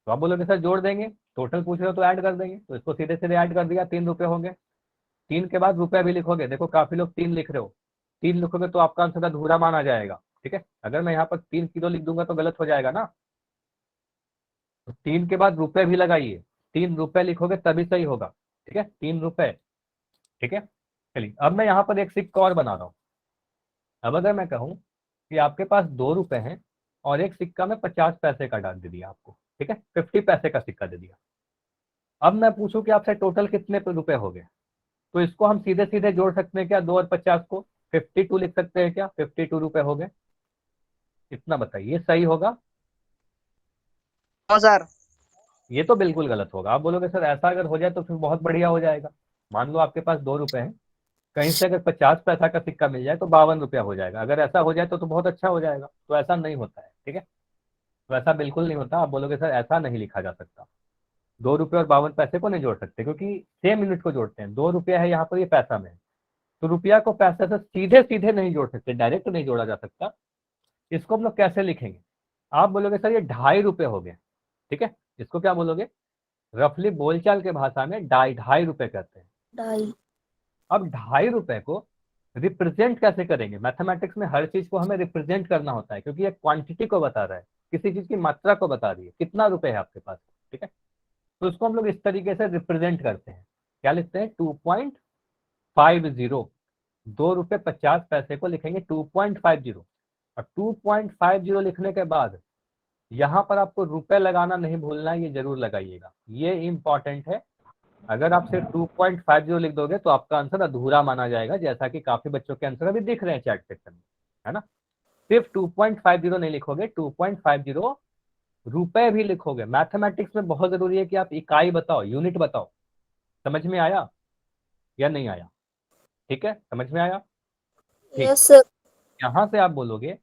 तो आप बोलोगे सर जोड़ देंगे, टोटल पूछ रहे हो तो ऐड कर देंगे, तो इसको सीधे सीधे ऐड कर दिया, 3 रुपए हो गए। 3 के बाद रुपया भी लिखोगे, देखो काफी लोग 3 लिख रहे हो, 3 लिखोगे तो आपका आंसर अधूरा माना जाएगा, ठीक है। अगर मैं यहाँ पर 3 किलो लिख दूंगा तो गलत हो जाएगा ना, तो 3 के बाद रुपए भी लगाइए, 3 रुपए लिखोगे तभी सही होगा। ठीक है, 3 रुपए। ठीक है, चलिए अब मैं यहाँ पर एक सिक्का और बना रहा हूँ। अब अगर मैं कहूँ कि आपके पास 2 रुपए हैं और एक सिक्का में 50 पैसे का डाल दे दिया आपको, ठीक है, 50 पैसे का सिक्का दे दिया। अब मैं पूछूं कि आपसे टोटल कितने रुपए हो गए, तो इसको हम सीधे सीधे जोड़ सकते हैं क्या, 2 और 50 को, 52 लिख सकते हैं क्या, 52 रुपए हो गए। इतना बताइए, ये सही होगा? No sir. ये तो बिल्कुल गलत होगा। आप बोलोगे सर ऐसा अगर हो जाए तो फिर बहुत बढ़िया हो जाएगा। मान लो आपके पास 2 रुपए हैं, कहीं से अगर 50 पैसा का सिक्का मिल जाए तो 52 रुपया हो जाएगा। अगर ऐसा हो जाए तो बहुत अच्छा हो जाएगा। तो ऐसा नहीं होता है, ठीक है, तो ऐसा बिल्कुल नहीं होता। आप बोलोगे सर ऐसा नहीं लिखा जा सकता, 2 रुपये और 52 पैसे को नहीं जोड़ सकते, क्योंकि सेम यूनिट को जोड़ते हैं। 2 रुपया है यहाँ पर, ये पैसा में है, तो रुपया को पैसे से सीधे सीधे नहीं जोड़ सकते, डायरेक्ट नहीं जोड़ा जा सकता। इसको हम लोग कैसे लिखेंगे? आप बोलोगे सर ये 2.5 रुपये हो गए, ठीक है, इसको क्या बोलोगे, रफली बोलचाल के भाषा में 2.5 रुपए कहते हैं। ढाई। अब 2.5 रुपए को रिप्रेजेंट कैसे करेंगे? मैथमेटिक्स में हर चीज को हमें रिप्रेजेंट करना होता है, क्योंकि ये क्वांटिटी को बता रहा है, किसी चीज की मात्रा को बता रही है, कितना रुपए है आपके पास, ठीक है। तो उसको हम लोग इस तरीके से रिप्रेजेंट करते हैं। क्या लिखते हैं? 2.50। 2 रुपये 50 पैसे को लिखेंगे 2.50, और 2.50 लिखने के बाद यहाँ पर आपको रुपए लगाना नहीं भूलना है, ये जरूर लगाइएगा, ये इंपॉर्टेंट है। अगर आप सिर्फ 2.50 लिख दोगे तो आपका आंसर अधूरा माना जाएगा, जैसा कि काफी बच्चों के आंसर अभी दिख रहे हैं चैट सेक्शन में, है ना। सिर्फ 2.50 नहीं लिखोगे, 2.50 रुपए भी लिखोगे। मैथमेटिक्स में बहुत जरूरी है कि आप इकाई बताओ, यूनिट बताओ। समझ में आया या नहीं आया? ठीक है, समझ में आया? ठीक। Yes sir. यहाँ से आप बोलोगे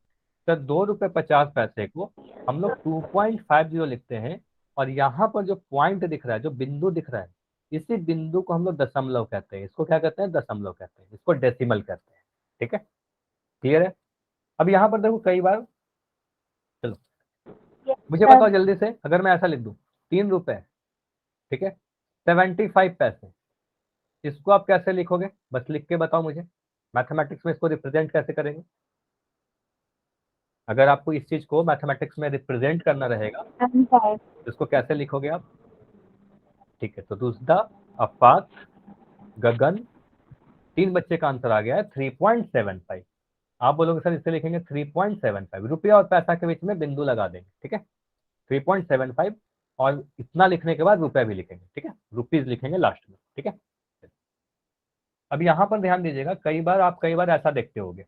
सर 2 रुपये 50 पैसे को हम लोग 2.50 लिखते हैं, और यहाँ पर जो पॉइंट दिख रहा है, जो बिंदु दिख रहा है, इसी बिंदु को हम लोग दशमलव कहते हैं। इसको क्या कहते हैं? दशमलव कहते हैं, इसको डेसिमल कहते हैं। ठीक है, क्लियर है? अब यहाँ पर देखो कई बार, चलो मुझे बताओ जल्दी से, अगर मैं ऐसा लिख दूं 3 रुपए, ठीक है, 75 पैसे, इसको आप कैसे लिखोगे? बस लिख के बताओ मुझे, मैथमेटिक्स में इसको रिप्रेजेंट कैसे करेंगे? अगर आपको इस चीज को मैथमेटिक्स में रिप्रेजेंट करना रहेगा तो इसको कैसे लिखोगे आप? ठीक है, तो दूसरा अफाक, गगन, 3 बच्चे का आंसर आ गया है 3.75। आप बोलोगे सर इससे लिखेंगे 3.75, रुपया और पैसा के बीच में बिंदु लगा देंगे, ठीक है, 3.75, और इतना लिखने के बाद रुपया भी लिखेंगे, ठीक है, रुपीज लिखेंगे लास्ट में, ठीक है। अब यहाँ पर ध्यान दीजिएगा, कई बार ऐसा देखते होगे,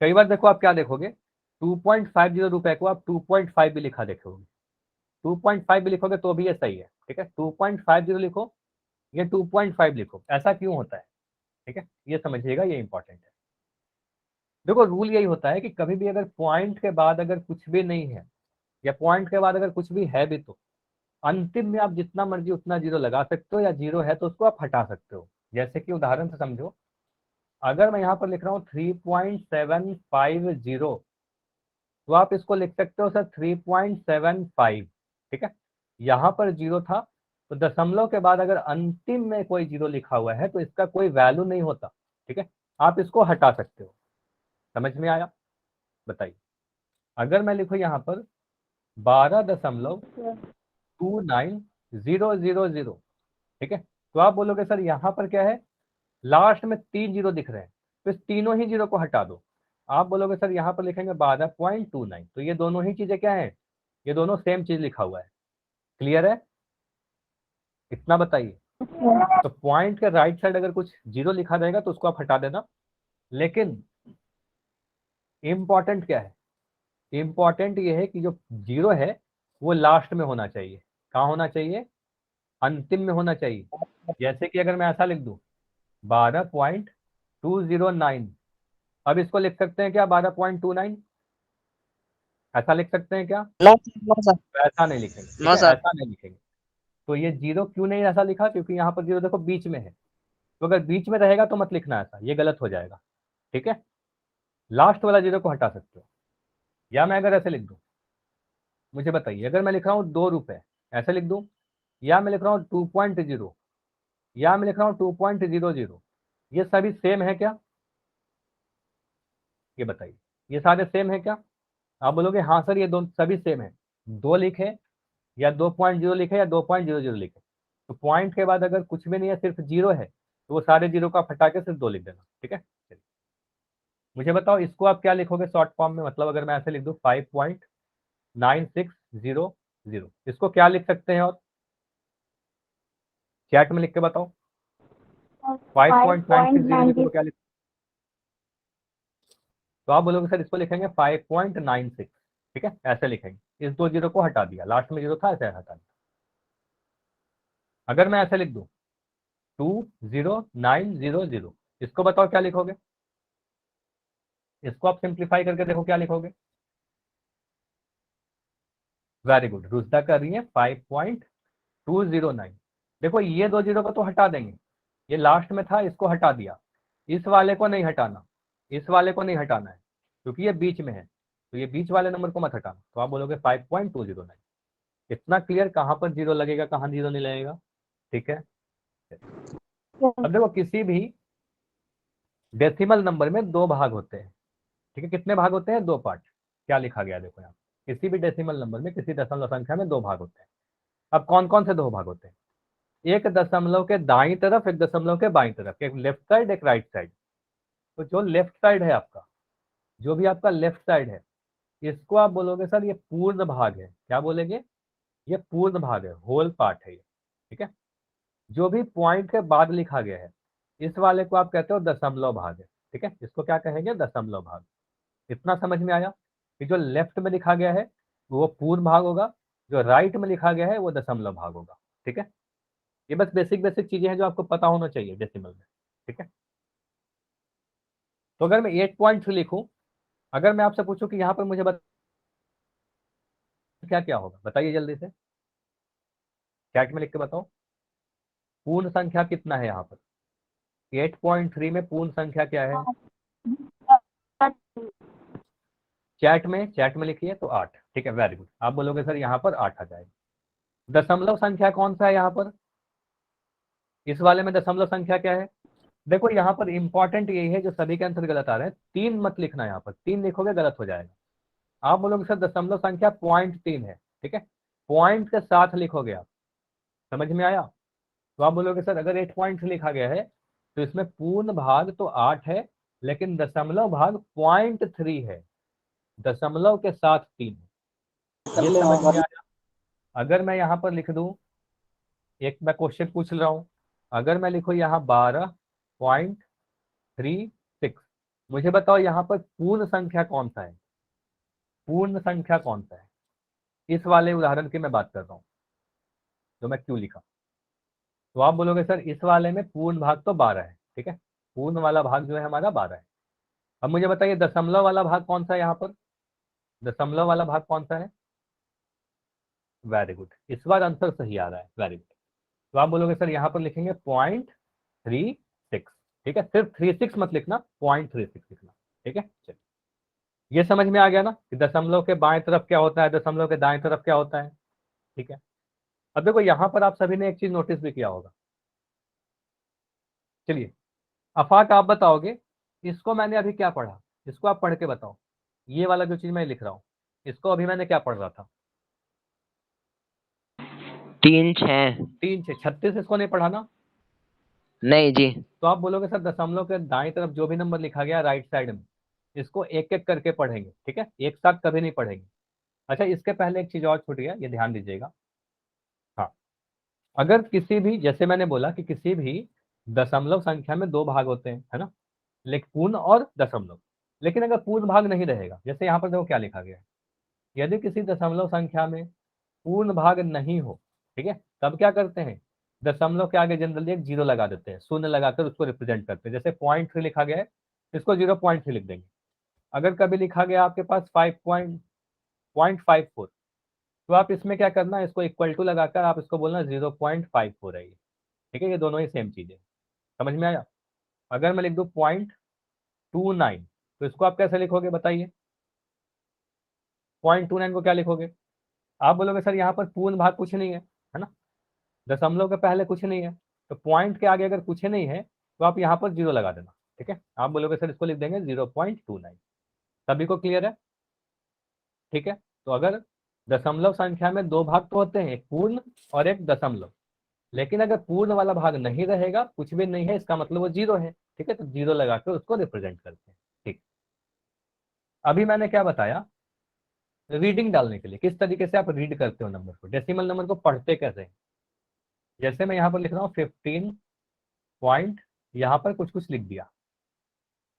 कई बार देखो आप क्या देखोगे, 2.50 रुपए को आप 2.5 भी लिखा देखोगे, 2.5 भी लिखोगे तो भी ये सही है, ठीक है, 2.50 लिखो, ये 2.5 लिखो, ऐसा क्यों होता है? ठीक है, ये समझिएगा, ये इंपॉर्टेंट है। देखो रूल यही होता है कि कभी भी अगर पॉइंट के बाद अगर कुछ भी नहीं है, या पॉइंट के बाद अगर कुछ भी है भी, तो अंतिम में आप जितना मर्जी उतना जीरो लगा सकते हो, या जीरो है तो उसको आप हटा सकते हो। जैसे कि उदाहरण से समझो, अगर मैं यहाँ पर लिख रहा हूँ 3.750, तो आप इसको लिख सकते हो सर 3.75, ठीक है, यहाँ पर जीरो था, तो दशमलव के बाद अगर अंतिम में कोई जीरो लिखा हुआ है तो इसका कोई वैल्यू नहीं होता, ठीक है, आप इसको हटा सकते हो। समझ में आया? बताइए, अगर मैं लिखूं यहाँ पर 12.290000, ठीक है, तो आप बोलोगे सर यहाँ पर क्या है, लास्ट में 3 जीरो दिख रहे हैं, तो इस तीनों ही जीरो को हटा दो। आप बोलोगे सर यहाँ पर लिखेंगे 12.29, तो ये दोनों ही चीजें क्या है, ये दोनों सेम चीज लिखा हुआ है। क्लियर है? इतना बताइए। तो पॉइंट के राइट साइड अगर कुछ जीरो लिखा रहेगा तो उसको आप हटा देना, लेकिन इम्पॉर्टेंट क्या है, इम्पॉर्टेंट ये है कि जो जीरो है वो लास्ट में होना चाहिए। कहाँ होना चाहिए? अंतिम में होना चाहिए। जैसे कि अगर मैं ऐसा लिख दूं 12.209, अब इसको लिख सकते हैं क्या 12.29? ऐसा लिख सकते हैं क्या? No no sir. तो ऐसा नहीं लिखेंगे, ठीक नो है, सर। ऐसा नहीं लिखेंगे। तो ये जीरो क्यों नहीं ऐसा लिखा? क्योंकि यहाँ पर जीरो देखो बीच में है, तो अगर बीच में रहेगा तो मत लिखना ऐसा, ये गलत हो जाएगा, ठीक है। लास्ट वाला जीरो को हटा सकते हो। या मैं अगर ऐसे लिख दूं, मुझे बताइए, अगर मैं लिख रहा हूँ 2 रुपए, ऐसे लिख दूं, या मैं लिख रहा हूँ 2.0, या मैं लिख रहा हूँ 2.00, ये सभी सेम है क्या? ये बताइए, ये सारे सेम है क्या? आप बोलोगे हाँ सर ये दोनों सभी सेम है, 2 लिखे या 2.0 लिखे या 2.00 लिखे, तो पॉइंट के बाद अगर कुछ भी नहीं है सिर्फ 0 है तो वो सारे 0 को आप हटा के सिर्फ 2 लिख देना, ठीक है। चलिए मुझे बताओ इसको आप क्या लिखोगे शॉर्ट फॉर्म में, मतलब अगर मैं ऐसे लिख दूं 5.9600, इसको क्या लिख सकते हैं और चैट में लिख के बताओ 5.9600 को क्या लिख, तो आप बोलोगे सर इसको लिखेंगे 5.96, ठीक है ऐसे लिखेंगे, इस 2 0 को हटा दिया, लास्ट में 0 था ऐसे हटा दिया। अगर मैं ऐसे लिख दूं 20900, इसको बताओ क्या लिखोगे, इसको आप सिंप्लीफाई करके देखो क्या लिखोगे। वेरी गुड, रुजदा कर रही है 5.209। देखो ये 2 0 को तो हटा देंगे, ये लास्ट में था इसको हटा दिया, इस वाले को नहीं हटाना, इस वाले को नहीं हटाना है क्योंकि ये बीच में है, तो ये बीच वाले नंबर को मत हटाना, तो आप बोलोगे 5.209। इतना क्लियर कहाँ पर 0 लगेगा कहाँ 0 नहीं लगेगा, ठीक है। अब देखो किसी भी डेसिमल नंबर में 2 भाग होते हैं, ठीक है, कितने भाग होते हैं? 2 पार्ट। क्या लिखा गया देखो यहाँ, किसी भी डेसिमल नंबर में किसी दशमलव संख्या में 2 भाग होते हैं। अब कौन कौन से 2 भाग होते हैं? एक दशमलव के दाईं तरफ, एक दशमलव के बाईं तरफ, एक लेफ्ट साइड एक राइट साइड। तो जो लेफ्ट साइड है आपका, जो भी आपका लेफ्ट साइड है, इसको आप बोलोगे सर ये पूर्ण भाग है। क्या बोलेंगे? ये पूर्ण भाग है, होल पार्ट है ये, ठीक है। जो भी पॉइंट के बाद लिखा गया है इस वाले को आप कहते हो दशमलव भाग है, ठीक है, इसको क्या कहेंगे? दशमलव भाग। इतना समझ में आया कि जो लेफ्ट में लिखा गया है वो पूर्ण भाग होगा, जो राइट में लिखा गया है वो दशमलव भाग होगा, ठीक है। ये बस बेसिक बेसिक चीजें हैं जो आपको पता होना चाहिए डेसिमल में, ठीक है। तो अगर मैं 8.3 लिखूं, अगर मैं आपसे पूछूं कि यहाँ पर मुझे क्या क्या होगा, बताइए जल्दी से, चैट में लिख के बताओ पूर्ण संख्या कितना है यहाँ पर। 8.3 में पूर्ण संख्या क्या है? चैट में लिखिए तो 8, ठीक है, वेरी गुड। आप बोलोगे सर यहाँ पर 8 आ जाएगा। दशमलव संख्या कौन सा है यहाँ पर? इस वाले में दशमलव संख्या क्या है? देखो यहाँ पर इंपॉर्टेंट यही है जो सभी के आंसर गलत आ रहे हैं, 3 मत लिखना, यहाँ पर 3 लिखोगे गलत हो जाएगा। आप बोलोगे सर दशमलव संख्या 0.3 है, ठीक है, पॉइंट के साथ लिखोगे आप, समझ में आया? तो आप बोलोगे सर अगर 8.3 लिखा गया है तो इसमें पूर्ण भाग तो 8 है लेकिन दशमलव भाग 0.3 है, दशमलव के साथ 3 है। ये समझ में आया? अगर मैं यहाँ पर लिख दूं, एक मैं क्वेश्चन पूछ रहा हूं, अगर मैं लिखूं यहाँ 12.36, मुझे बताओ यहाँ पर पूर्ण संख्या कौन सा है? पूर्ण संख्या कौन सा है? इस वाले उदाहरण की मैं बात कर रहा हूँ जो मैं क्यों लिखा। तो आप बोलोगे सर इस वाले में पूर्ण भाग तो 12 है, ठीक है, पूर्ण वाला भाग जो है हमारा 12 है। अब मुझे बताइए दशमलव वाला भाग कौन सा है यहाँ पर? दशमलव वाला भाग कौन सा है? वेरी गुड, इस बार आंसर सही आ रहा है, वेरी गुड। तो आप बोलोगे सर यहाँ पर लिखेंगे 0.36, ठीक है, सिर्फ 36 मत लिखना, 0.36 लिखना, ठीक है। चलिए ये समझ में आ गया ना कि दशमलव के बाएं तरफ क्या होता है, दशमलव के दाएं तरफ क्या होता है, ठीक है। अब देखो यहाँ पर आप सभी ने एक चीज नोटिस भी किया होगा। चलिए आफाक आप बताओगे इसको मैंने अभी क्या पढ़ा, इसको आप पढ़ के बताओ, ये वाला जो चीज मैं लिख रहा हूँ इसको अभी मैंने क्या पढ़ रहा था? 3 6। 3 6 36, इसको नहीं पढ़ा ना? नहीं जी। तो आप बोलोगे सर दशमलव के दाएं तरफ जो भी नंबर लिखा गया राइट साइड में इसको एक एक करके पढ़ेंगे, ठीक है, एक साथ कभी नहीं पढ़ेंगे। अच्छा इसके पहले एक चीज और छूट गया, ये ध्यान दीजिएगा। हाँ, अगर किसी भी, जैसे मैंने बोला कि किसी भी दशमलव संख्या में 2 भाग होते हैं, है ना, लेकिन पूर्ण और दशमलव, लेकिन अगर पूर्ण भाग नहीं रहेगा, जैसे यहाँ पर देखो क्या लिखा गया है, यदि किसी दशमलव संख्या में पूर्ण भाग नहीं हो, ठीक है, तब क्या करते हैं? दशमलव के आगे जनरली एक 0 लगा देते हैं, शून्य लगाकर उसको रिप्रेजेंट करते हैं। जैसे 0.3 लिखा गया है इसको 0.3 लिख देंगे। अगर कभी लिखा गया आपके पास 5.54, तो आप इसमें क्या करना, इसको इक्वल टू लगाकर आप इसको बोलना 0.54 है ये, ठीक है, ये दोनों ही सेम चीज़ है, समझ में आया? अगर मैं लिख दूँ 0.29, तो इसको आप कैसे लिखोगे बताइए? 0.29 को क्या लिखोगे? आप बोलोगे सर यहाँ पर पूर्ण भाग कुछ नहीं है ना, दशमलव के पहले कुछ नहीं है, तो पॉइंट के आगे अगर कुछ नहीं है तो आप यहाँ पर 0 लगा देना, ठीक है। आप बोलोगे सर इसको लिख देंगे 0.29, सभी को क्लियर है? ठीक है, तो अगर दशमलव संख्या में दो भाग तो होते हैं, एक पूर्ण और एक दशमलव, लेकिन अगर पूर्ण वाला भाग नहीं रहेगा, कुछ भी नहीं है, इसका मतलब वो जीरो है। ठीक है, तो जीरो लगाकर उसको रिप्रेजेंट करते हैं। ठीक, अभी मैंने क्या बताया, रीडिंग डालने के लिए किस तरीके से आप रीड करते हो नंबर को, डेसिमल नंबर को पढ़ते कैसे हैं। जैसे मैं यहाँ पर लिख रहा हूँ 15 पॉइंट, यहाँ पर कुछ कुछ लिख दिया।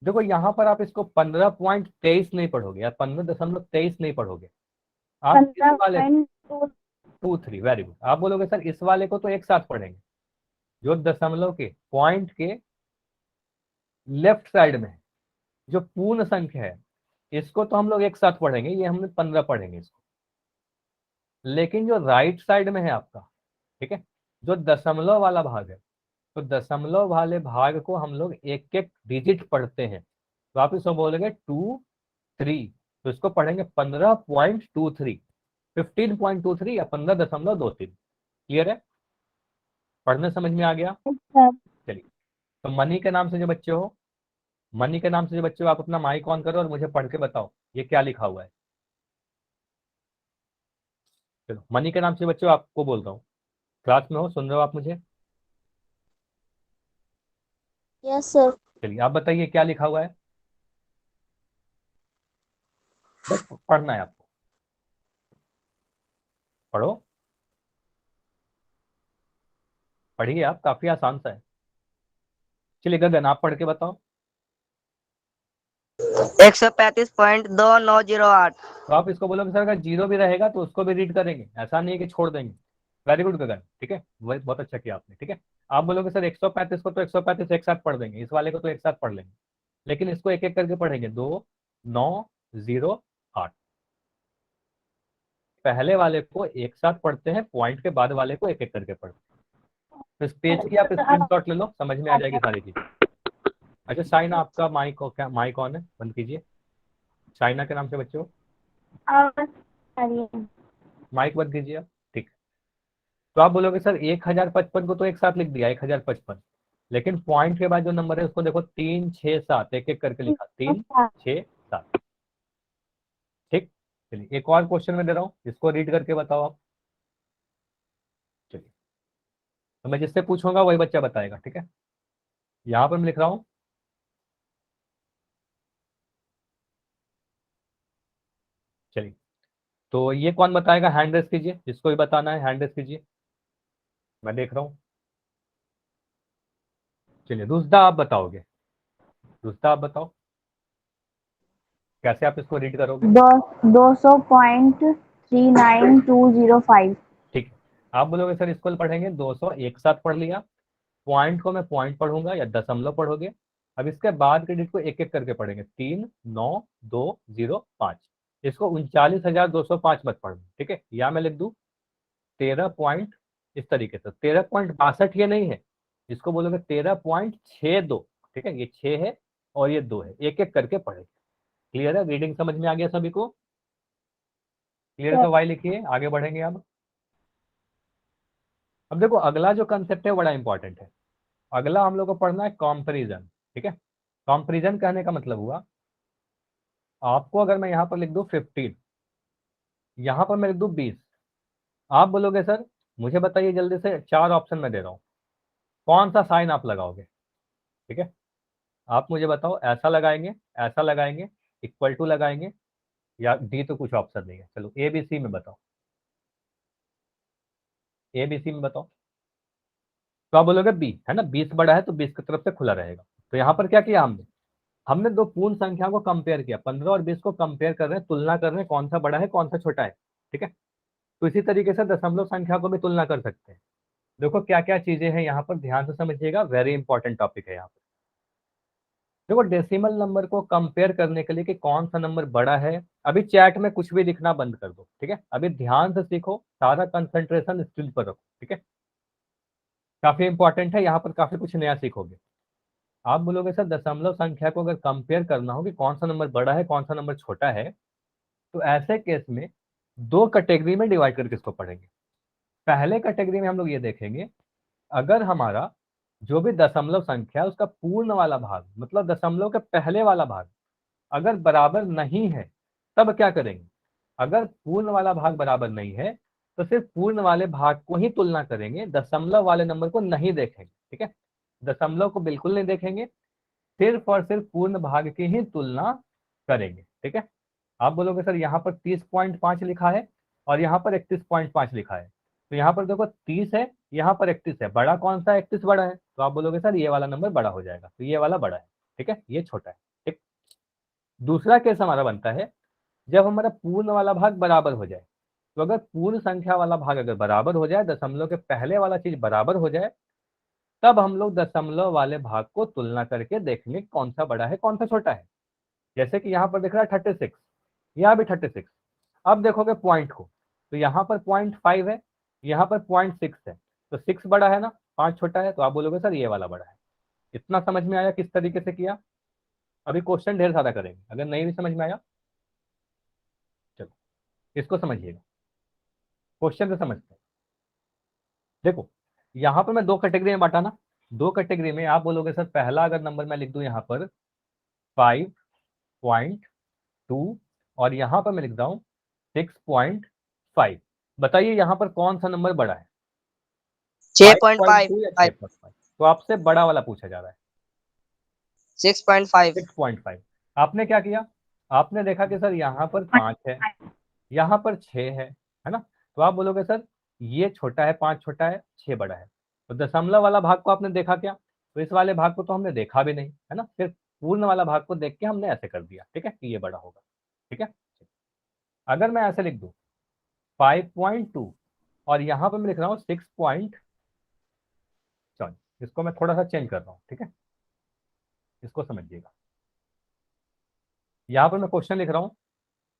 देखो यहाँ पर आप इसको 15.23 नहीं पढ़ोगे या 15.23 नहीं पढ़ोगे, आप इस वाले 23, वेरी गुड। आप बोलोगे सर इस वाले को तो एक साथ पढ़ेंगे, जो दशमलव के पॉइंट के लेफ्ट साइड में है, जो पूर्ण संख्या है, इसको तो हम लोग एक साथ पढ़ेंगे, ये हमने 15 पढ़ेंगे इसको। लेकिन जो राइट साइड में है आपका, ठीक है, जो दशमलव वाला भाग है, तो दशमलव वाले भाग को हम लोग एक एक डिजिट पढ़ते हैं। तो आप इसको बोलेंगे 23, तो इसको पढ़ेंगे 15.23, 15.23 या 15.23। क्लियर है? पढ़ने समझ में आ गया? चलिए, तो मनी के नाम से जो बच्चे हो, मनी के नाम से जो बच्चे हो, आप अपना माइक ऑन करो और मुझे पढ़ के बताओ ये क्या लिखा हुआ है। चलो, मनी के नाम से बच्चों आपको बोल रहा हूँ, क्लास में हो, सुन रहे हो आप मुझे? Yes sir. चलिए आप बताइए क्या लिखा हुआ है, बस पढ़ना है आपको, पढ़ो, पढ़िए आप, काफी आसान सा है। चलिए गगन आप पढ़ के बताओ। 135.2908। तो आप इसको बोलोगे सर अगर जीरो भी रहेगा तो उसको भी रीड करेंगे, ऐसा नहीं है कि छोड़ देंगे। वेरी गुड गगन, ठीक है, वही बहुत अच्छा किया आपने। ठीक है, आप बोलोगे सर 135 को तो 135 एक साथ पढ़ देंगे, इस वाले को तो एक साथ पढ़ लेंगे, लेकिन इसको एक एक करके पढ़ेंगे। 2908, पहले वाले को एक साथ पढ़ते हैं, पॉइंट के बाद वाले को एक एक करके पढ़ते हैं। तो इस पेज की आप स्क्रीनशॉट ले लो, समझ में आ जाएगी सारी चीज। अच्छा साइना, आपका माइक क्या माइक ऑन है, बंद कीजिए। साइना के नाम से बच्चे हो, माइक बंद कीजिए आप। ठीक, तो आप बोलोगे सर 1055 को तो एक साथ लिख दिया 1055, लेकिन पॉइंट के बाद जो नंबर है उसको देखो 3 6 7 एक एक करके लिखा, 3 6 7। ठीक, चलिए एक और क्वेश्चन में दे रहा हूँ, इसको रीड करके बताओ आप। चलिए, तो मैं जिससे पूछूंगा वही बच्चा बताएगा। ठीक है, यहाँ पर मैं लिख रहा हूँ, चलिए, तो ये कौन बताएगा, हैंड रेस कीजिए, जिसको भी बताना है हैंड रेस कीजिए, मैं देख रहा हूँ। चलिए रुजदा आप बताओगे, रुजदा आप बताओ कैसे आप इसको रीड करोगे। 200.39205। ठीक है, आप बोलोगे सर इसको पढ़ेंगे 200 एक साथ पढ़ लिया, पॉइंट को मैं पॉइंट पढ़ूंगा या दशमलव पढ़ोगे। अब इसके बाद के डिजिट को एक एक करके पढ़ेंगे, 39205, इसको 39,205 मत पढ़ना। ठीक है, या मैं लिख दूं 13 पॉइंट, इस तरीके से 13.62 ये नहीं है, इसको बोलोगे 13.62। ठीक है, ये 6 है और ये 2 है, एक एक करके पढ़े। क्लियर है, रीडिंग समझ में आ गया सभी को? क्लियर है तो वाई लिखिए, आगे बढ़ेंगे। अब देखो अगला जो कंसेप्ट है बड़ा इंपॉर्टेंट है, अगला हम लोग को पढ़ना है कंपैरिजन। ठीक है, कंपैरिजन कहने का मतलब हुआ, आपको अगर मैं यहाँ पर लिख दूं 15, यहाँ पर मैं लिख दूं 20, आप बोलोगे सर मुझे बताइए जल्दी से, चार ऑप्शन में दे रहा हूँ, कौन सा साइन आप लगाओगे। ठीक है, आप मुझे बताओ, ऐसा लगाएंगे, ऐसा लगाएंगे, इक्वल टू लगाएंगे, या डी तो कुछ ऑप्शन नहीं है, चलो ए बी सी में बताओ, ए बी सी में बताओ। तो आप बोलोगे बी, है ना, 20 बड़ा है तो 20 की तरफ से खुला रहेगा। तो यहाँ पर क्या किया हमने, हमने दो पूर्ण संख्या को कंपेयर किया, 15 और 20 को कंपेयर कर रहे हैं, तुलना कर रहे हैं, कौन सा बड़ा है कौन सा छोटा है। ठीक है, तो इसी तरीके से दशमलव संख्या को भी तुलना कर सकते हैं। देखो क्या क्या चीजें हैं यहाँ पर, ध्यान से समझिएगा, वेरी इंपॉर्टेंट टॉपिक है यहाँ पर। देखो डेसिमल नंबर को कंपेयर करने के लिए कि कौन सा नंबर बड़ा है, अभी चैट में कुछ भी लिखना बंद कर दो। ठीक है, अभी ध्यान से सीखो, सारा कंसंट्रेशन स्क्रीन पर रखो। ठीक है, काफी इंपॉर्टेंट है, यहाँ पर काफी कुछ नया सीखोगे। आप बोलोगे सर दशमलव संख्या को अगर कंपेयर करना हो कि कौन सा नंबर बड़ा है कौन सा नंबर छोटा है, तो ऐसे केस में दो कैटेगरी में डिवाइड करके इसको पढ़ेंगे। पहले कैटेगरी में हम लोग ये देखेंगे, अगर हमारा जो भी दशमलव संख्या है उसका पूर्ण वाला भाग, मतलब दशमलव के पहले वाला भाग, अगर बराबर नहीं है तब क्या करेंगे, अगर पूर्ण वाला भाग बराबर नहीं है तो सिर्फ पूर्ण वाले भाग को ही तुलना करेंगे, दशमलव वाले नंबर को नहीं देखेंगे। ठीक है, दशमलव को बिल्कुल नहीं देखेंगे, सिर्फ और सिर्फ पूर्ण भाग की ही तुलना करेंगे। ठीक है, आप बोलोगे सर यहाँ पर 30.5 लिखा है और यहाँ पर 31.5 लिखा है, तो यहाँ पर देखो 30 है, यहाँ पर 31 है, बड़ा कौन सा है? 31 बड़ा है, तो आप बोलोगे सर ये वाला नंबर बड़ा हो जाएगा, तो ये वाला बड़ा है। ठीक है, ये छोटा है। ठीक, दूसरा केस हमारा बनता है जब हमारा पूर्ण वाला भाग बराबर हो जाए। तो अगर पूर्ण संख्या वाला भाग अगर बराबर हो जाए, दशमलव के पहले वाला चीज बराबर हो जाए, तब हम लोग दशमलव वाले भाग को तुलना करके देखेंगे कौन सा बड़ा है कौन सा छोटा है। जैसे कि यहाँ पर दिख रहा है 36, यहाँ भी 36। अब देखोगे पॉइंट को, तो यहाँ पर 0.5 है, यहाँ पर 0.6 है, तो 6 बड़ा है ना, 5 छोटा है, तो आप बोलोगे सर ये वाला बड़ा है। इतना समझ में आया किस तरीके से किया? अभी क्वेश्चन ढेर सारा करेंगे, अगर नहीं भी समझ में आया चलो इसको समझिएगा, क्वेश्चन से समझते हैं। देखो यहाँ पर मैं दो कैटेगरी में बांटा ना, दो कैटेगरी में। आप बोलोगे सर पहला अगर नंबर मैं लिख दूं यहाँ पर 5.2 और यहाँ पर मैं लिख रहा हूँ 6.5, बताइए यहाँ पर कौन सा नंबर बड़ा है? 6.5 5.2 या 6.5? तो आपसे बड़ा वाला पूछा जा रहा है 6.5 6.5। आपने क्या किया, आपने देखा कि सर यहाँ पर 5 है, यहाँ पर 6 है ना, तो आप बोलोगे सर ये छोटा है, 5 छोटा है, 6 बड़ा है। तो दशमलव वाला भाग को आपने देखा क्या? तो इस वाले भाग को तो हमने देखा भी नहीं, है ना, सिर्फ पूर्ण वाला भाग को देख के हमने ऐसे कर दिया। ठीक है, कि ये बड़ा होगा। ठीक है, अगर मैं ऐसे लिख दूं 5.2 और यहाँ पर मैं लिख रहा हूँ 6 पॉइंट, सॉरी इसको मैं थोड़ा सा चेंज कर रहा हूँ। ठीक है, इसको समझिएगा, यहाँ पर मैं क्वेश्चन लिख रहा हूँ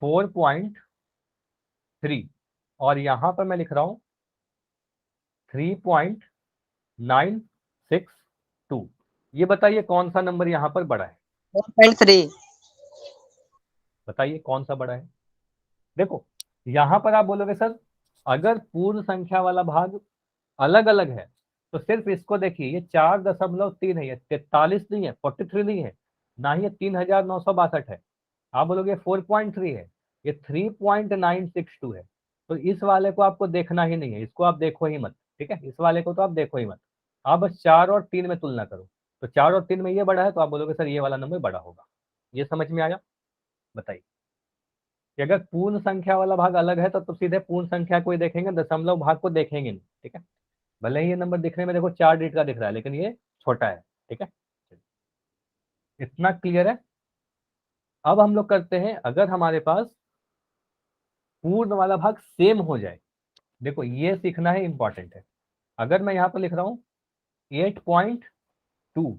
4.3 और यहाँ पर मैं लिख रहा हूँ 3.962। ये बताइए कौन सा नंबर यहाँ पर बड़ा है? 4.3 बताइए कौन सा बड़ा है? देखो यहाँ पर आप बोलोगे सर अगर पूर्ण संख्या वाला भाग अलग अलग है तो सिर्फ इसको देखिए, ये 4.3 है, ये 43 नहीं है, 43 नहीं है, ना ही ये 3,962 है। आप बोलोगे 4.3 है, ये 3.962 है। तो इस वाले को आपको देखना ही नहीं है, इसको आप देखो ही मत। ठीक है, इस वाले को तो आप देखो ही मत, आप बस 4 और 3 में तुलना करो। तो 4 और 3 में ये बड़ा है, तो आप बोलोगे सर ये वाला नंबर बड़ा होगा। ये समझ में आया? बताइए कि अगर पूर्ण संख्या वाला भाग अलग है तो सीधे पूर्ण संख्या को ही देखेंगे, दशमलव भाग को देखेंगे नहीं। ठीक है, भले ही ये नंबर दिखने में देखो 4 डिजिट का दिख रहा है लेकिन ये छोटा है। ठीक है, इतना क्लियर है? अब हम लोग करते हैं, अगर हमारे पास पूर्ण वाला भाग सेम हो जाए, देखो ये सीखना है, इंपॉर्टेंट है। अगर मैं यहाँ पर लिख रहा हूँ 8.2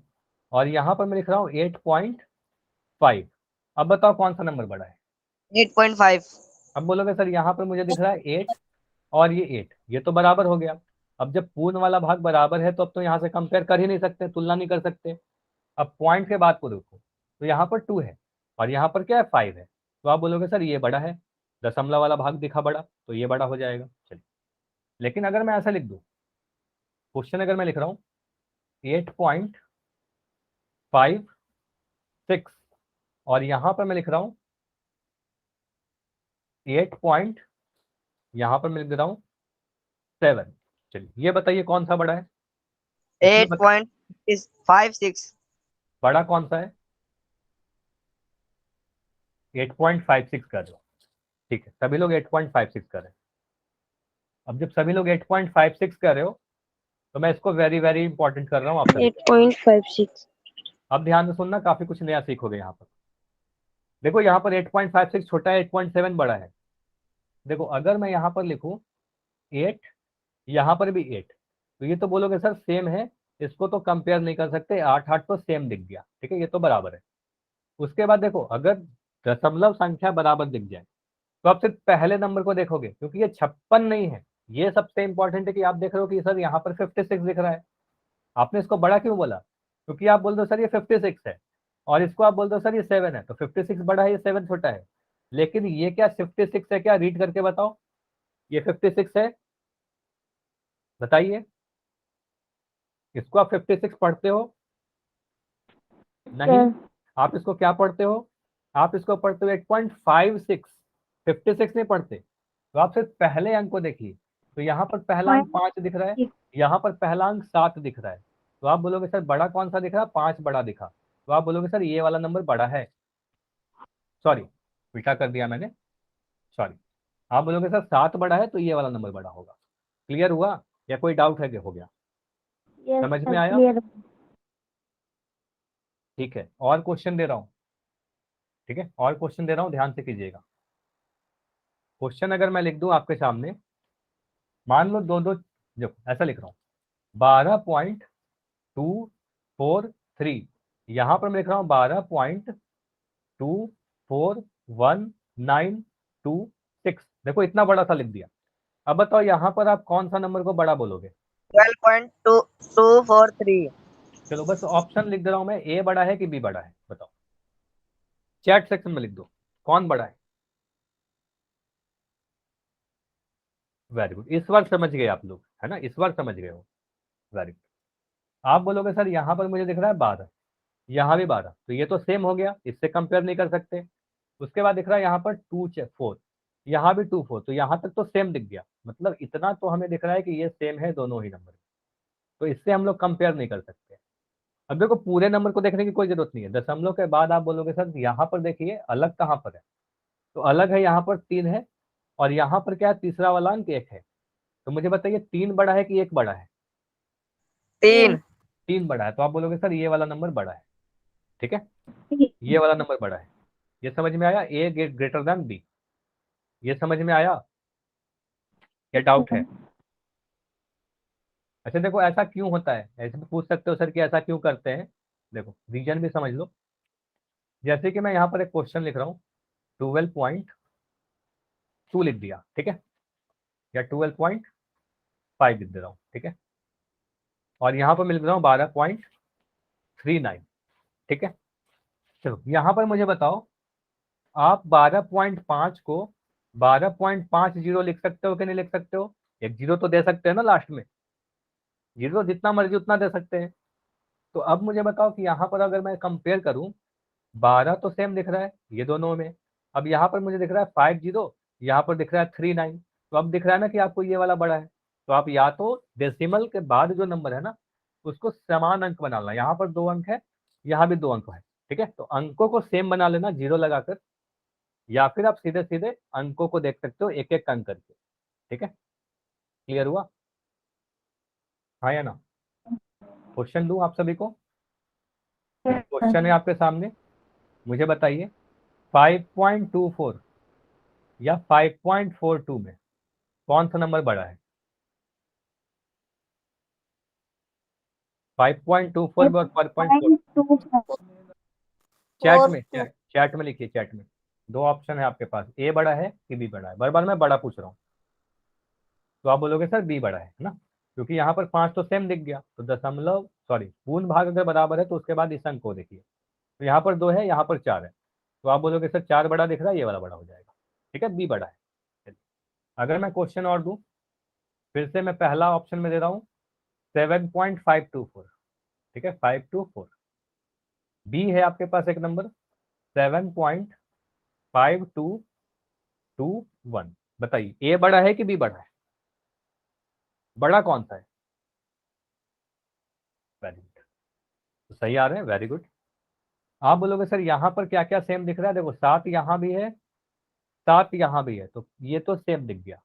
और यहाँ पर मैं लिख रहा हूँ 8.5, अब बताओ कौन सा नंबर बड़ा है? 8.5 अब बोलोगे सर यहाँ पर मुझे दिख रहा है 8 और ये 8, ये तो बराबर हो गया। अब जब पूर्ण वाला भाग बराबर है तो अब तो यहाँ से कंपेयर कर ही नहीं सकते, तुलना नहीं कर सकते। अब पॉइंट के बाद को देखो, तो यहाँ पर 2 है और यहाँ पर क्या है 5 है, तो आप बोलोगे सर ये बड़ा है, दशमलव वाला भाग दिखा बड़ा, तो ये बड़ा हो जाएगा। चलिए, लेकिन अगर मैं ऐसा लिख दूं, क्वेश्चन अगर मैं लिख रहा हूँ 8.56 और यहाँ पर मैं लिख रहा हूँ 8 पॉइंट, यहाँ पर मैं लिख रहा हूँ 7, चलिए ये बताइए कौन सा बड़ा है? इसमें बता, 8.56 बड़ा कौन सा है? 8.56 कर रहे हो, ठीक है, सभी लोग 8.56 कर रहे हैं। अब जब सभी लोग 8.56 कर रहे हो तो मैं इसको वेरी वेरी इंपॉर्टेंट कर रहा हूँ आप सभी। 8.56 अब ध्यान से सुनना, काफी कुछ नया सीखोगे यहाँ पर। देखो यहाँ पर 8.56 छोटा है, 8.7 बड़ा है। देखो अगर मैं यहाँ पर लिखूँ 8, यहाँ पर भी 8, तो ये तो बोलोगे सर सेम है, इसको तो कंपेयर नहीं कर सकते, 8 8 तो सेम दिख गया। ठीक है, ये तो बराबर है। उसके बाद देखो अगर दशमलव संख्या बराबर दिख जाए तो आप सिर्फ पहले नंबर को देखोगे, क्योंकि ये 56 नहीं है। ये सबसे इंपॉर्टेंट है कि आप देख रहे हो कि सर यहाँ पर 56 दिख रहा है। आपने इसको बड़ा क्यों बोला? क्योंकि आप बोल दो सर ये 56 है और इसको आप बोल दो सर ये 7 है, तो 56 बड़ा है, ये 7 छोटा है। लेकिन ये क्या 56 है क्या? रीड करके बताओ, ये 56 है? बताइए, इसको आप 56 पढ़ते हो? नहीं, आप इसको क्या पढ़ते हो? आप इसको पढ़ते हो 8.56, 56 नहीं पढ़ते, तो आप सिर्फ पहले अंक को देखिए। तो यहाँ पर पहला अंक 5 दिख रहा है, यहाँ पर पहला अंक 7 दिख रहा है, तो आप बोलोगे सर बड़ा कौन सा दिख रहा है, 5 बड़ा दिखा, तो आप बोलोगे सर ये वाला नंबर बड़ा है। सॉरी, उल्टा कर दिया मैंने, सॉरी। आप बोलोगे सर 7 बड़ा है तो ये वाला नंबर बड़ा होगा। क्लियर हुआ या कोई डाउट है कि हो गया? समझ में आया? ठीक है, और क्वेश्चन दे रहा हूँ, ठीक है, और क्वेश्चन दे रहा हूँ, ध्यान से कीजिएगा। क्वेश्चन अगर मैं लिख दूं आपके सामने, मान लो दो दो, देखो ऐसा लिख रहा हूँ 12.243, यहां पर मैं लिख रहा हूँ 12.24196। देखो इतना बड़ा सा लिख दिया। अब बताओ यहाँ पर आप कौन सा नंबर को बड़ा बोलोगे? 12.2243। चलो बस ऑप्शन लिख दे रहा हूं मैं, ए बड़ा है कि बी बड़ा है, बताओ, चैट सेक्शन में लिख दो कौन बड़ा है। वेरी गुड, इस बार समझ गए आप लोग, है ना, इस बार समझ गए हो, वेरी गुड। आप बोलोगे सर यहाँ पर मुझे दिख रहा है 12, यहाँ भी 12, तो ये तो सेम हो गया, इससे कंपेयर नहीं कर सकते। उसके बाद दिख रहा है यहाँ पर 2 4, यहाँ भी 2 4, तो यहाँ तक तो सेम दिख गया, मतलब इतना तो हमें दिख रहा है कि ये सेम है दोनों ही नंबर, तो इससे हम लोग कंपेयर नहीं कर सकते। अब देखो पूरे नंबर को देखने की कोई जरूरत नहीं है, दशमलव के बाद आप बोलोगे सर यहाँ पर देखिए अलग कहाँ पर है, तो अलग है यहाँ पर 3 है, और यहाँ पर क्या है, तीसरा वाला अंक 1 है। तो मुझे बताइए 3 बड़ा है कि 1 बड़ा है? 3। 3 बड़ा है, तो आप बोलोगे सर ये वाला नंबर बड़ा है, ठीक है, ये वाला नंबर बड़ा है। ये समझ में आया, ए ग्रेटर देन बी, ये समझ में आया या डाउट है? अच्छा देखो ऐसा क्यों होता है, ऐसे भी पूछ सकते हो सर कि ऐसा क्यों करते हैं, देखो रीजन भी समझ लो। जैसे कि मैं यहाँ पर एक क्वेश्चन लिख रहा हूँ 12.2 लिख दिया, ठीक है, या 12.5 लिख दे रहा हूँ, ठीक है, और यहाँ पर मैं लिख रहा हूँ 12.39, ठीक है। चलो यहाँ पर मुझे बताओ, आप 12.5 को 12.50 लिख सकते हो कि नहीं लिख सकते हो? एक जीरो तो दे सकते हैं ना लास्ट में, जीरो जितना मर्जी उतना दे सकते हैं। तो अब मुझे बताओ कि यहाँ पर अगर मैं कंपेयर करूँ, 12 तो सेम दिख रहा है ये दोनों में, अब यहाँ पर मुझे दिख रहा है 50, यहाँ पर दिख रहा है 39, तो अब दिख रहा है ना कि आपको ये वाला बड़ा है। तो आप या तो डेसिमल के बाद जो नंबर है ना उसको समान अंक बना लेना, यहाँ पर 2 अंक है, यहाँ भी 2 अंक है, ठीक है, तो अंकों को सेम बना लेना जीरो लगाकर, या फिर आप सीधे सीधे अंकों को देख सकते हो एक एक अंक करके, ठीक है। क्लियर हुआ, हाँ या ना? क्वेश्चन दूं आप सभी को? क्वेश्चन है आपके सामने, मुझे बताइए 5.24 या 5.42 में कौन सा नंबर बड़ा है? 5.24 और 5.4? चैट में लिखिए, चैट में 2 ऑप्शन है आपके पास, ए बड़ा है कि बी बड़ा है, बार बार मैं बड़ा पूछ रहा हूँ, तो आप बोलोगे सर बी बड़ा है ना, क्योंकि यहाँ पर 5 तो सेम दिख गया, तो दशमलव सॉरी पूर्ण भाग अगर बराबर है तो उसके बाद इस अंक को देखिए, तो यहाँ पर 2 है, यहाँ पर 4 है, तो आप बोलोगे सर 4 बड़ा दिख रहा है, ये वाला बड़ा हो जाएगा, ठीक है, बी बड़ा है। चलिए, अगर मैं क्वेश्चन और दूं, फिर से मैं पहला ऑप्शन में दे रहा हूँ 7.524, ठीक है, 524। बी है आपके पास एक नंबर 7.5221, बताइए ए बड़ा है कि बी बड़ा है? बड़ा कौन सा है? वेरी गुड, तो सही आ रहे हैं, वेरी गुड। आप बोलोगे सर यहाँ पर क्या क्या सेम दिख रहा है, देखो 7 यहाँ भी है, 7 यहाँ भी है, तो ये तो सेम दिख गया।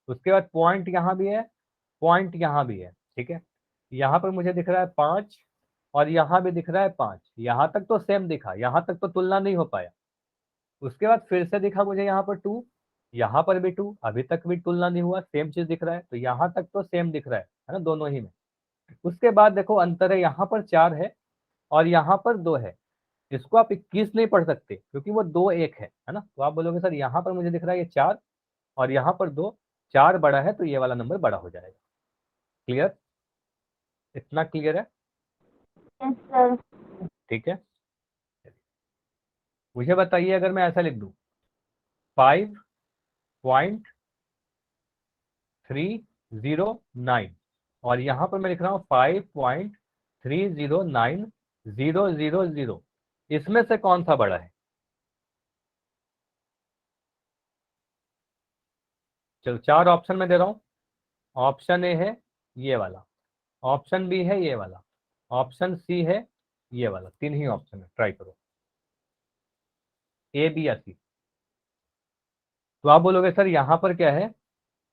उसके बाद पॉइंट यहाँ भी है, पॉइंट यहाँ भी है, ठीक है, यहाँ पर मुझे दिख रहा है 5, और यहाँ भी दिख रहा है 5, यहाँ तक तो सेम दिखा, यहाँ तक तो तुलना नहीं हो पाया। उसके बाद फिर से दिखा मुझे यहाँ पर 2, यहाँ पर भी 2, अभी तक भी तुलना नहीं हुआ, सेम चीज दिख रहा है, तो यहाँ तक तो सेम दिख रहा है ना दोनों ही में। उसके बाद देखो अंतर है, यहाँ पर 4 है और यहाँ पर 2 है, इसको आप 21 नहीं पढ़ सकते क्योंकि वो 2 1 है ना, तो आप बोलोगे सर यहाँ पर मुझे दिख रहा है ये 4 और यहाँ पर 2, 4 बड़ा है तो ये वाला नंबर बड़ा हो जाएगा। क्लियर, इतना क्लियर है? Yes sir. ठीक है, मुझे बताइए अगर मैं ऐसा लिख दूं 5.309 और यहाँ पर मैं लिख रहा हूँ 5.309,000, इसमें से कौन सा बड़ा है? चलो 4 ऑप्शन में दे रहा हूँ। ऑप्शन ए है ये वाला, ऑप्शन बी है ये वाला, ऑप्शन सी है ये वाला। 3 ही ऑप्शन है, ट्राई करो ए बी या सी। तो आप बोलोगे सर यहाँ पर क्या है,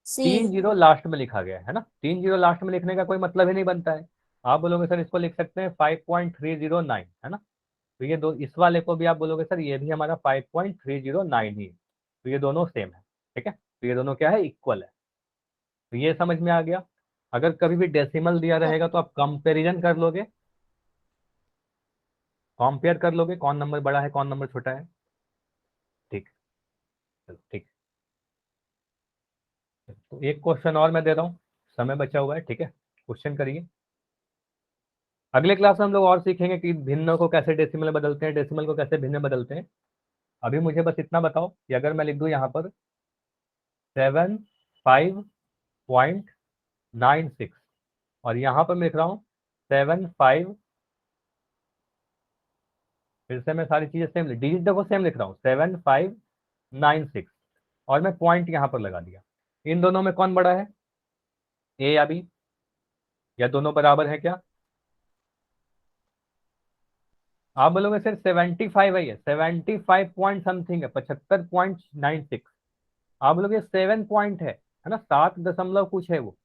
3 जीरो लास्ट में लिखा गया है ना, 3 जीरो लास्ट में लिखने का कोई मतलब ही नहीं बनता है। आप बोलोगे सर इसको लिख सकते हैं 5.309 है ना। तो ये दो, इस वाले को भी आप बोलोगे सर ये भी हमारा 5.309 ही है। तो ये दोनों सेम है, ठीक है। तो ये दोनों क्या है, इक्वल है। तो ये समझ में आ गया। अगर कभी भी डेसिमल दिया रहेगा तो आप कंपेरिजन कर लोगे, कंपेयर कर लोगे कौन नंबर बड़ा है कौन नंबर छोटा है। ठीक, चलो ठीक। तो एक क्वेश्चन और मैं दे रहा हूँ, समय बचा हुआ है, ठीक है। क्वेश्चन करिए। अगले क्लास में हम लोग और सीखेंगे कि भिन्न को कैसे डेसिमल में बदलते हैं, डेसिमल को कैसे भिन्न में बदलते हैं। अभी मुझे बस इतना बताओ कि अगर मैं लिख दूं यहाँ पर 75.96 और यहाँ पर मैं लिख रहा हूँ 75, फिर से मैं सारी चीजें सेम, डिजिट देखो सेम लिख रहा हूँ 7596 और मैं पॉइंट यहाँ पर लगा दिया। इन दोनों में कौन बड़ा है, ए या बी, या दोनों बराबर है क्या। आप बोलोगे सर 75 है, ये 75 पॉइंट समथिंग है, 75.96। आप बोलोगे 7 पॉइंट है ना, 7 दशमलव कुछ है वो।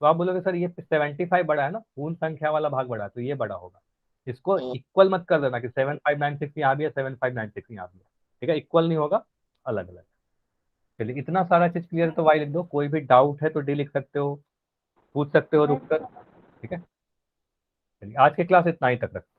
तो आप बोलोगे सर ये 75 बड़ा है ना, पूर्ण संख्या वाला भाग बड़ा है, तो ये बड़ा होगा। इसको इक्वल मत कर देना कि 7596 यहाँ भी है 7596 यहाँ भी है, ठीक है। इक्वल नहीं होगा, अलग अलग। चलिए इतना सारा चीज क्लियर, तो वाई लिख दो। कोई भी डाउट है तो डी लिख सकते हो, पूछ सकते हो रुक कर, ठीक है। चलिए आज की क्लास इतना ही तक रखते हैं।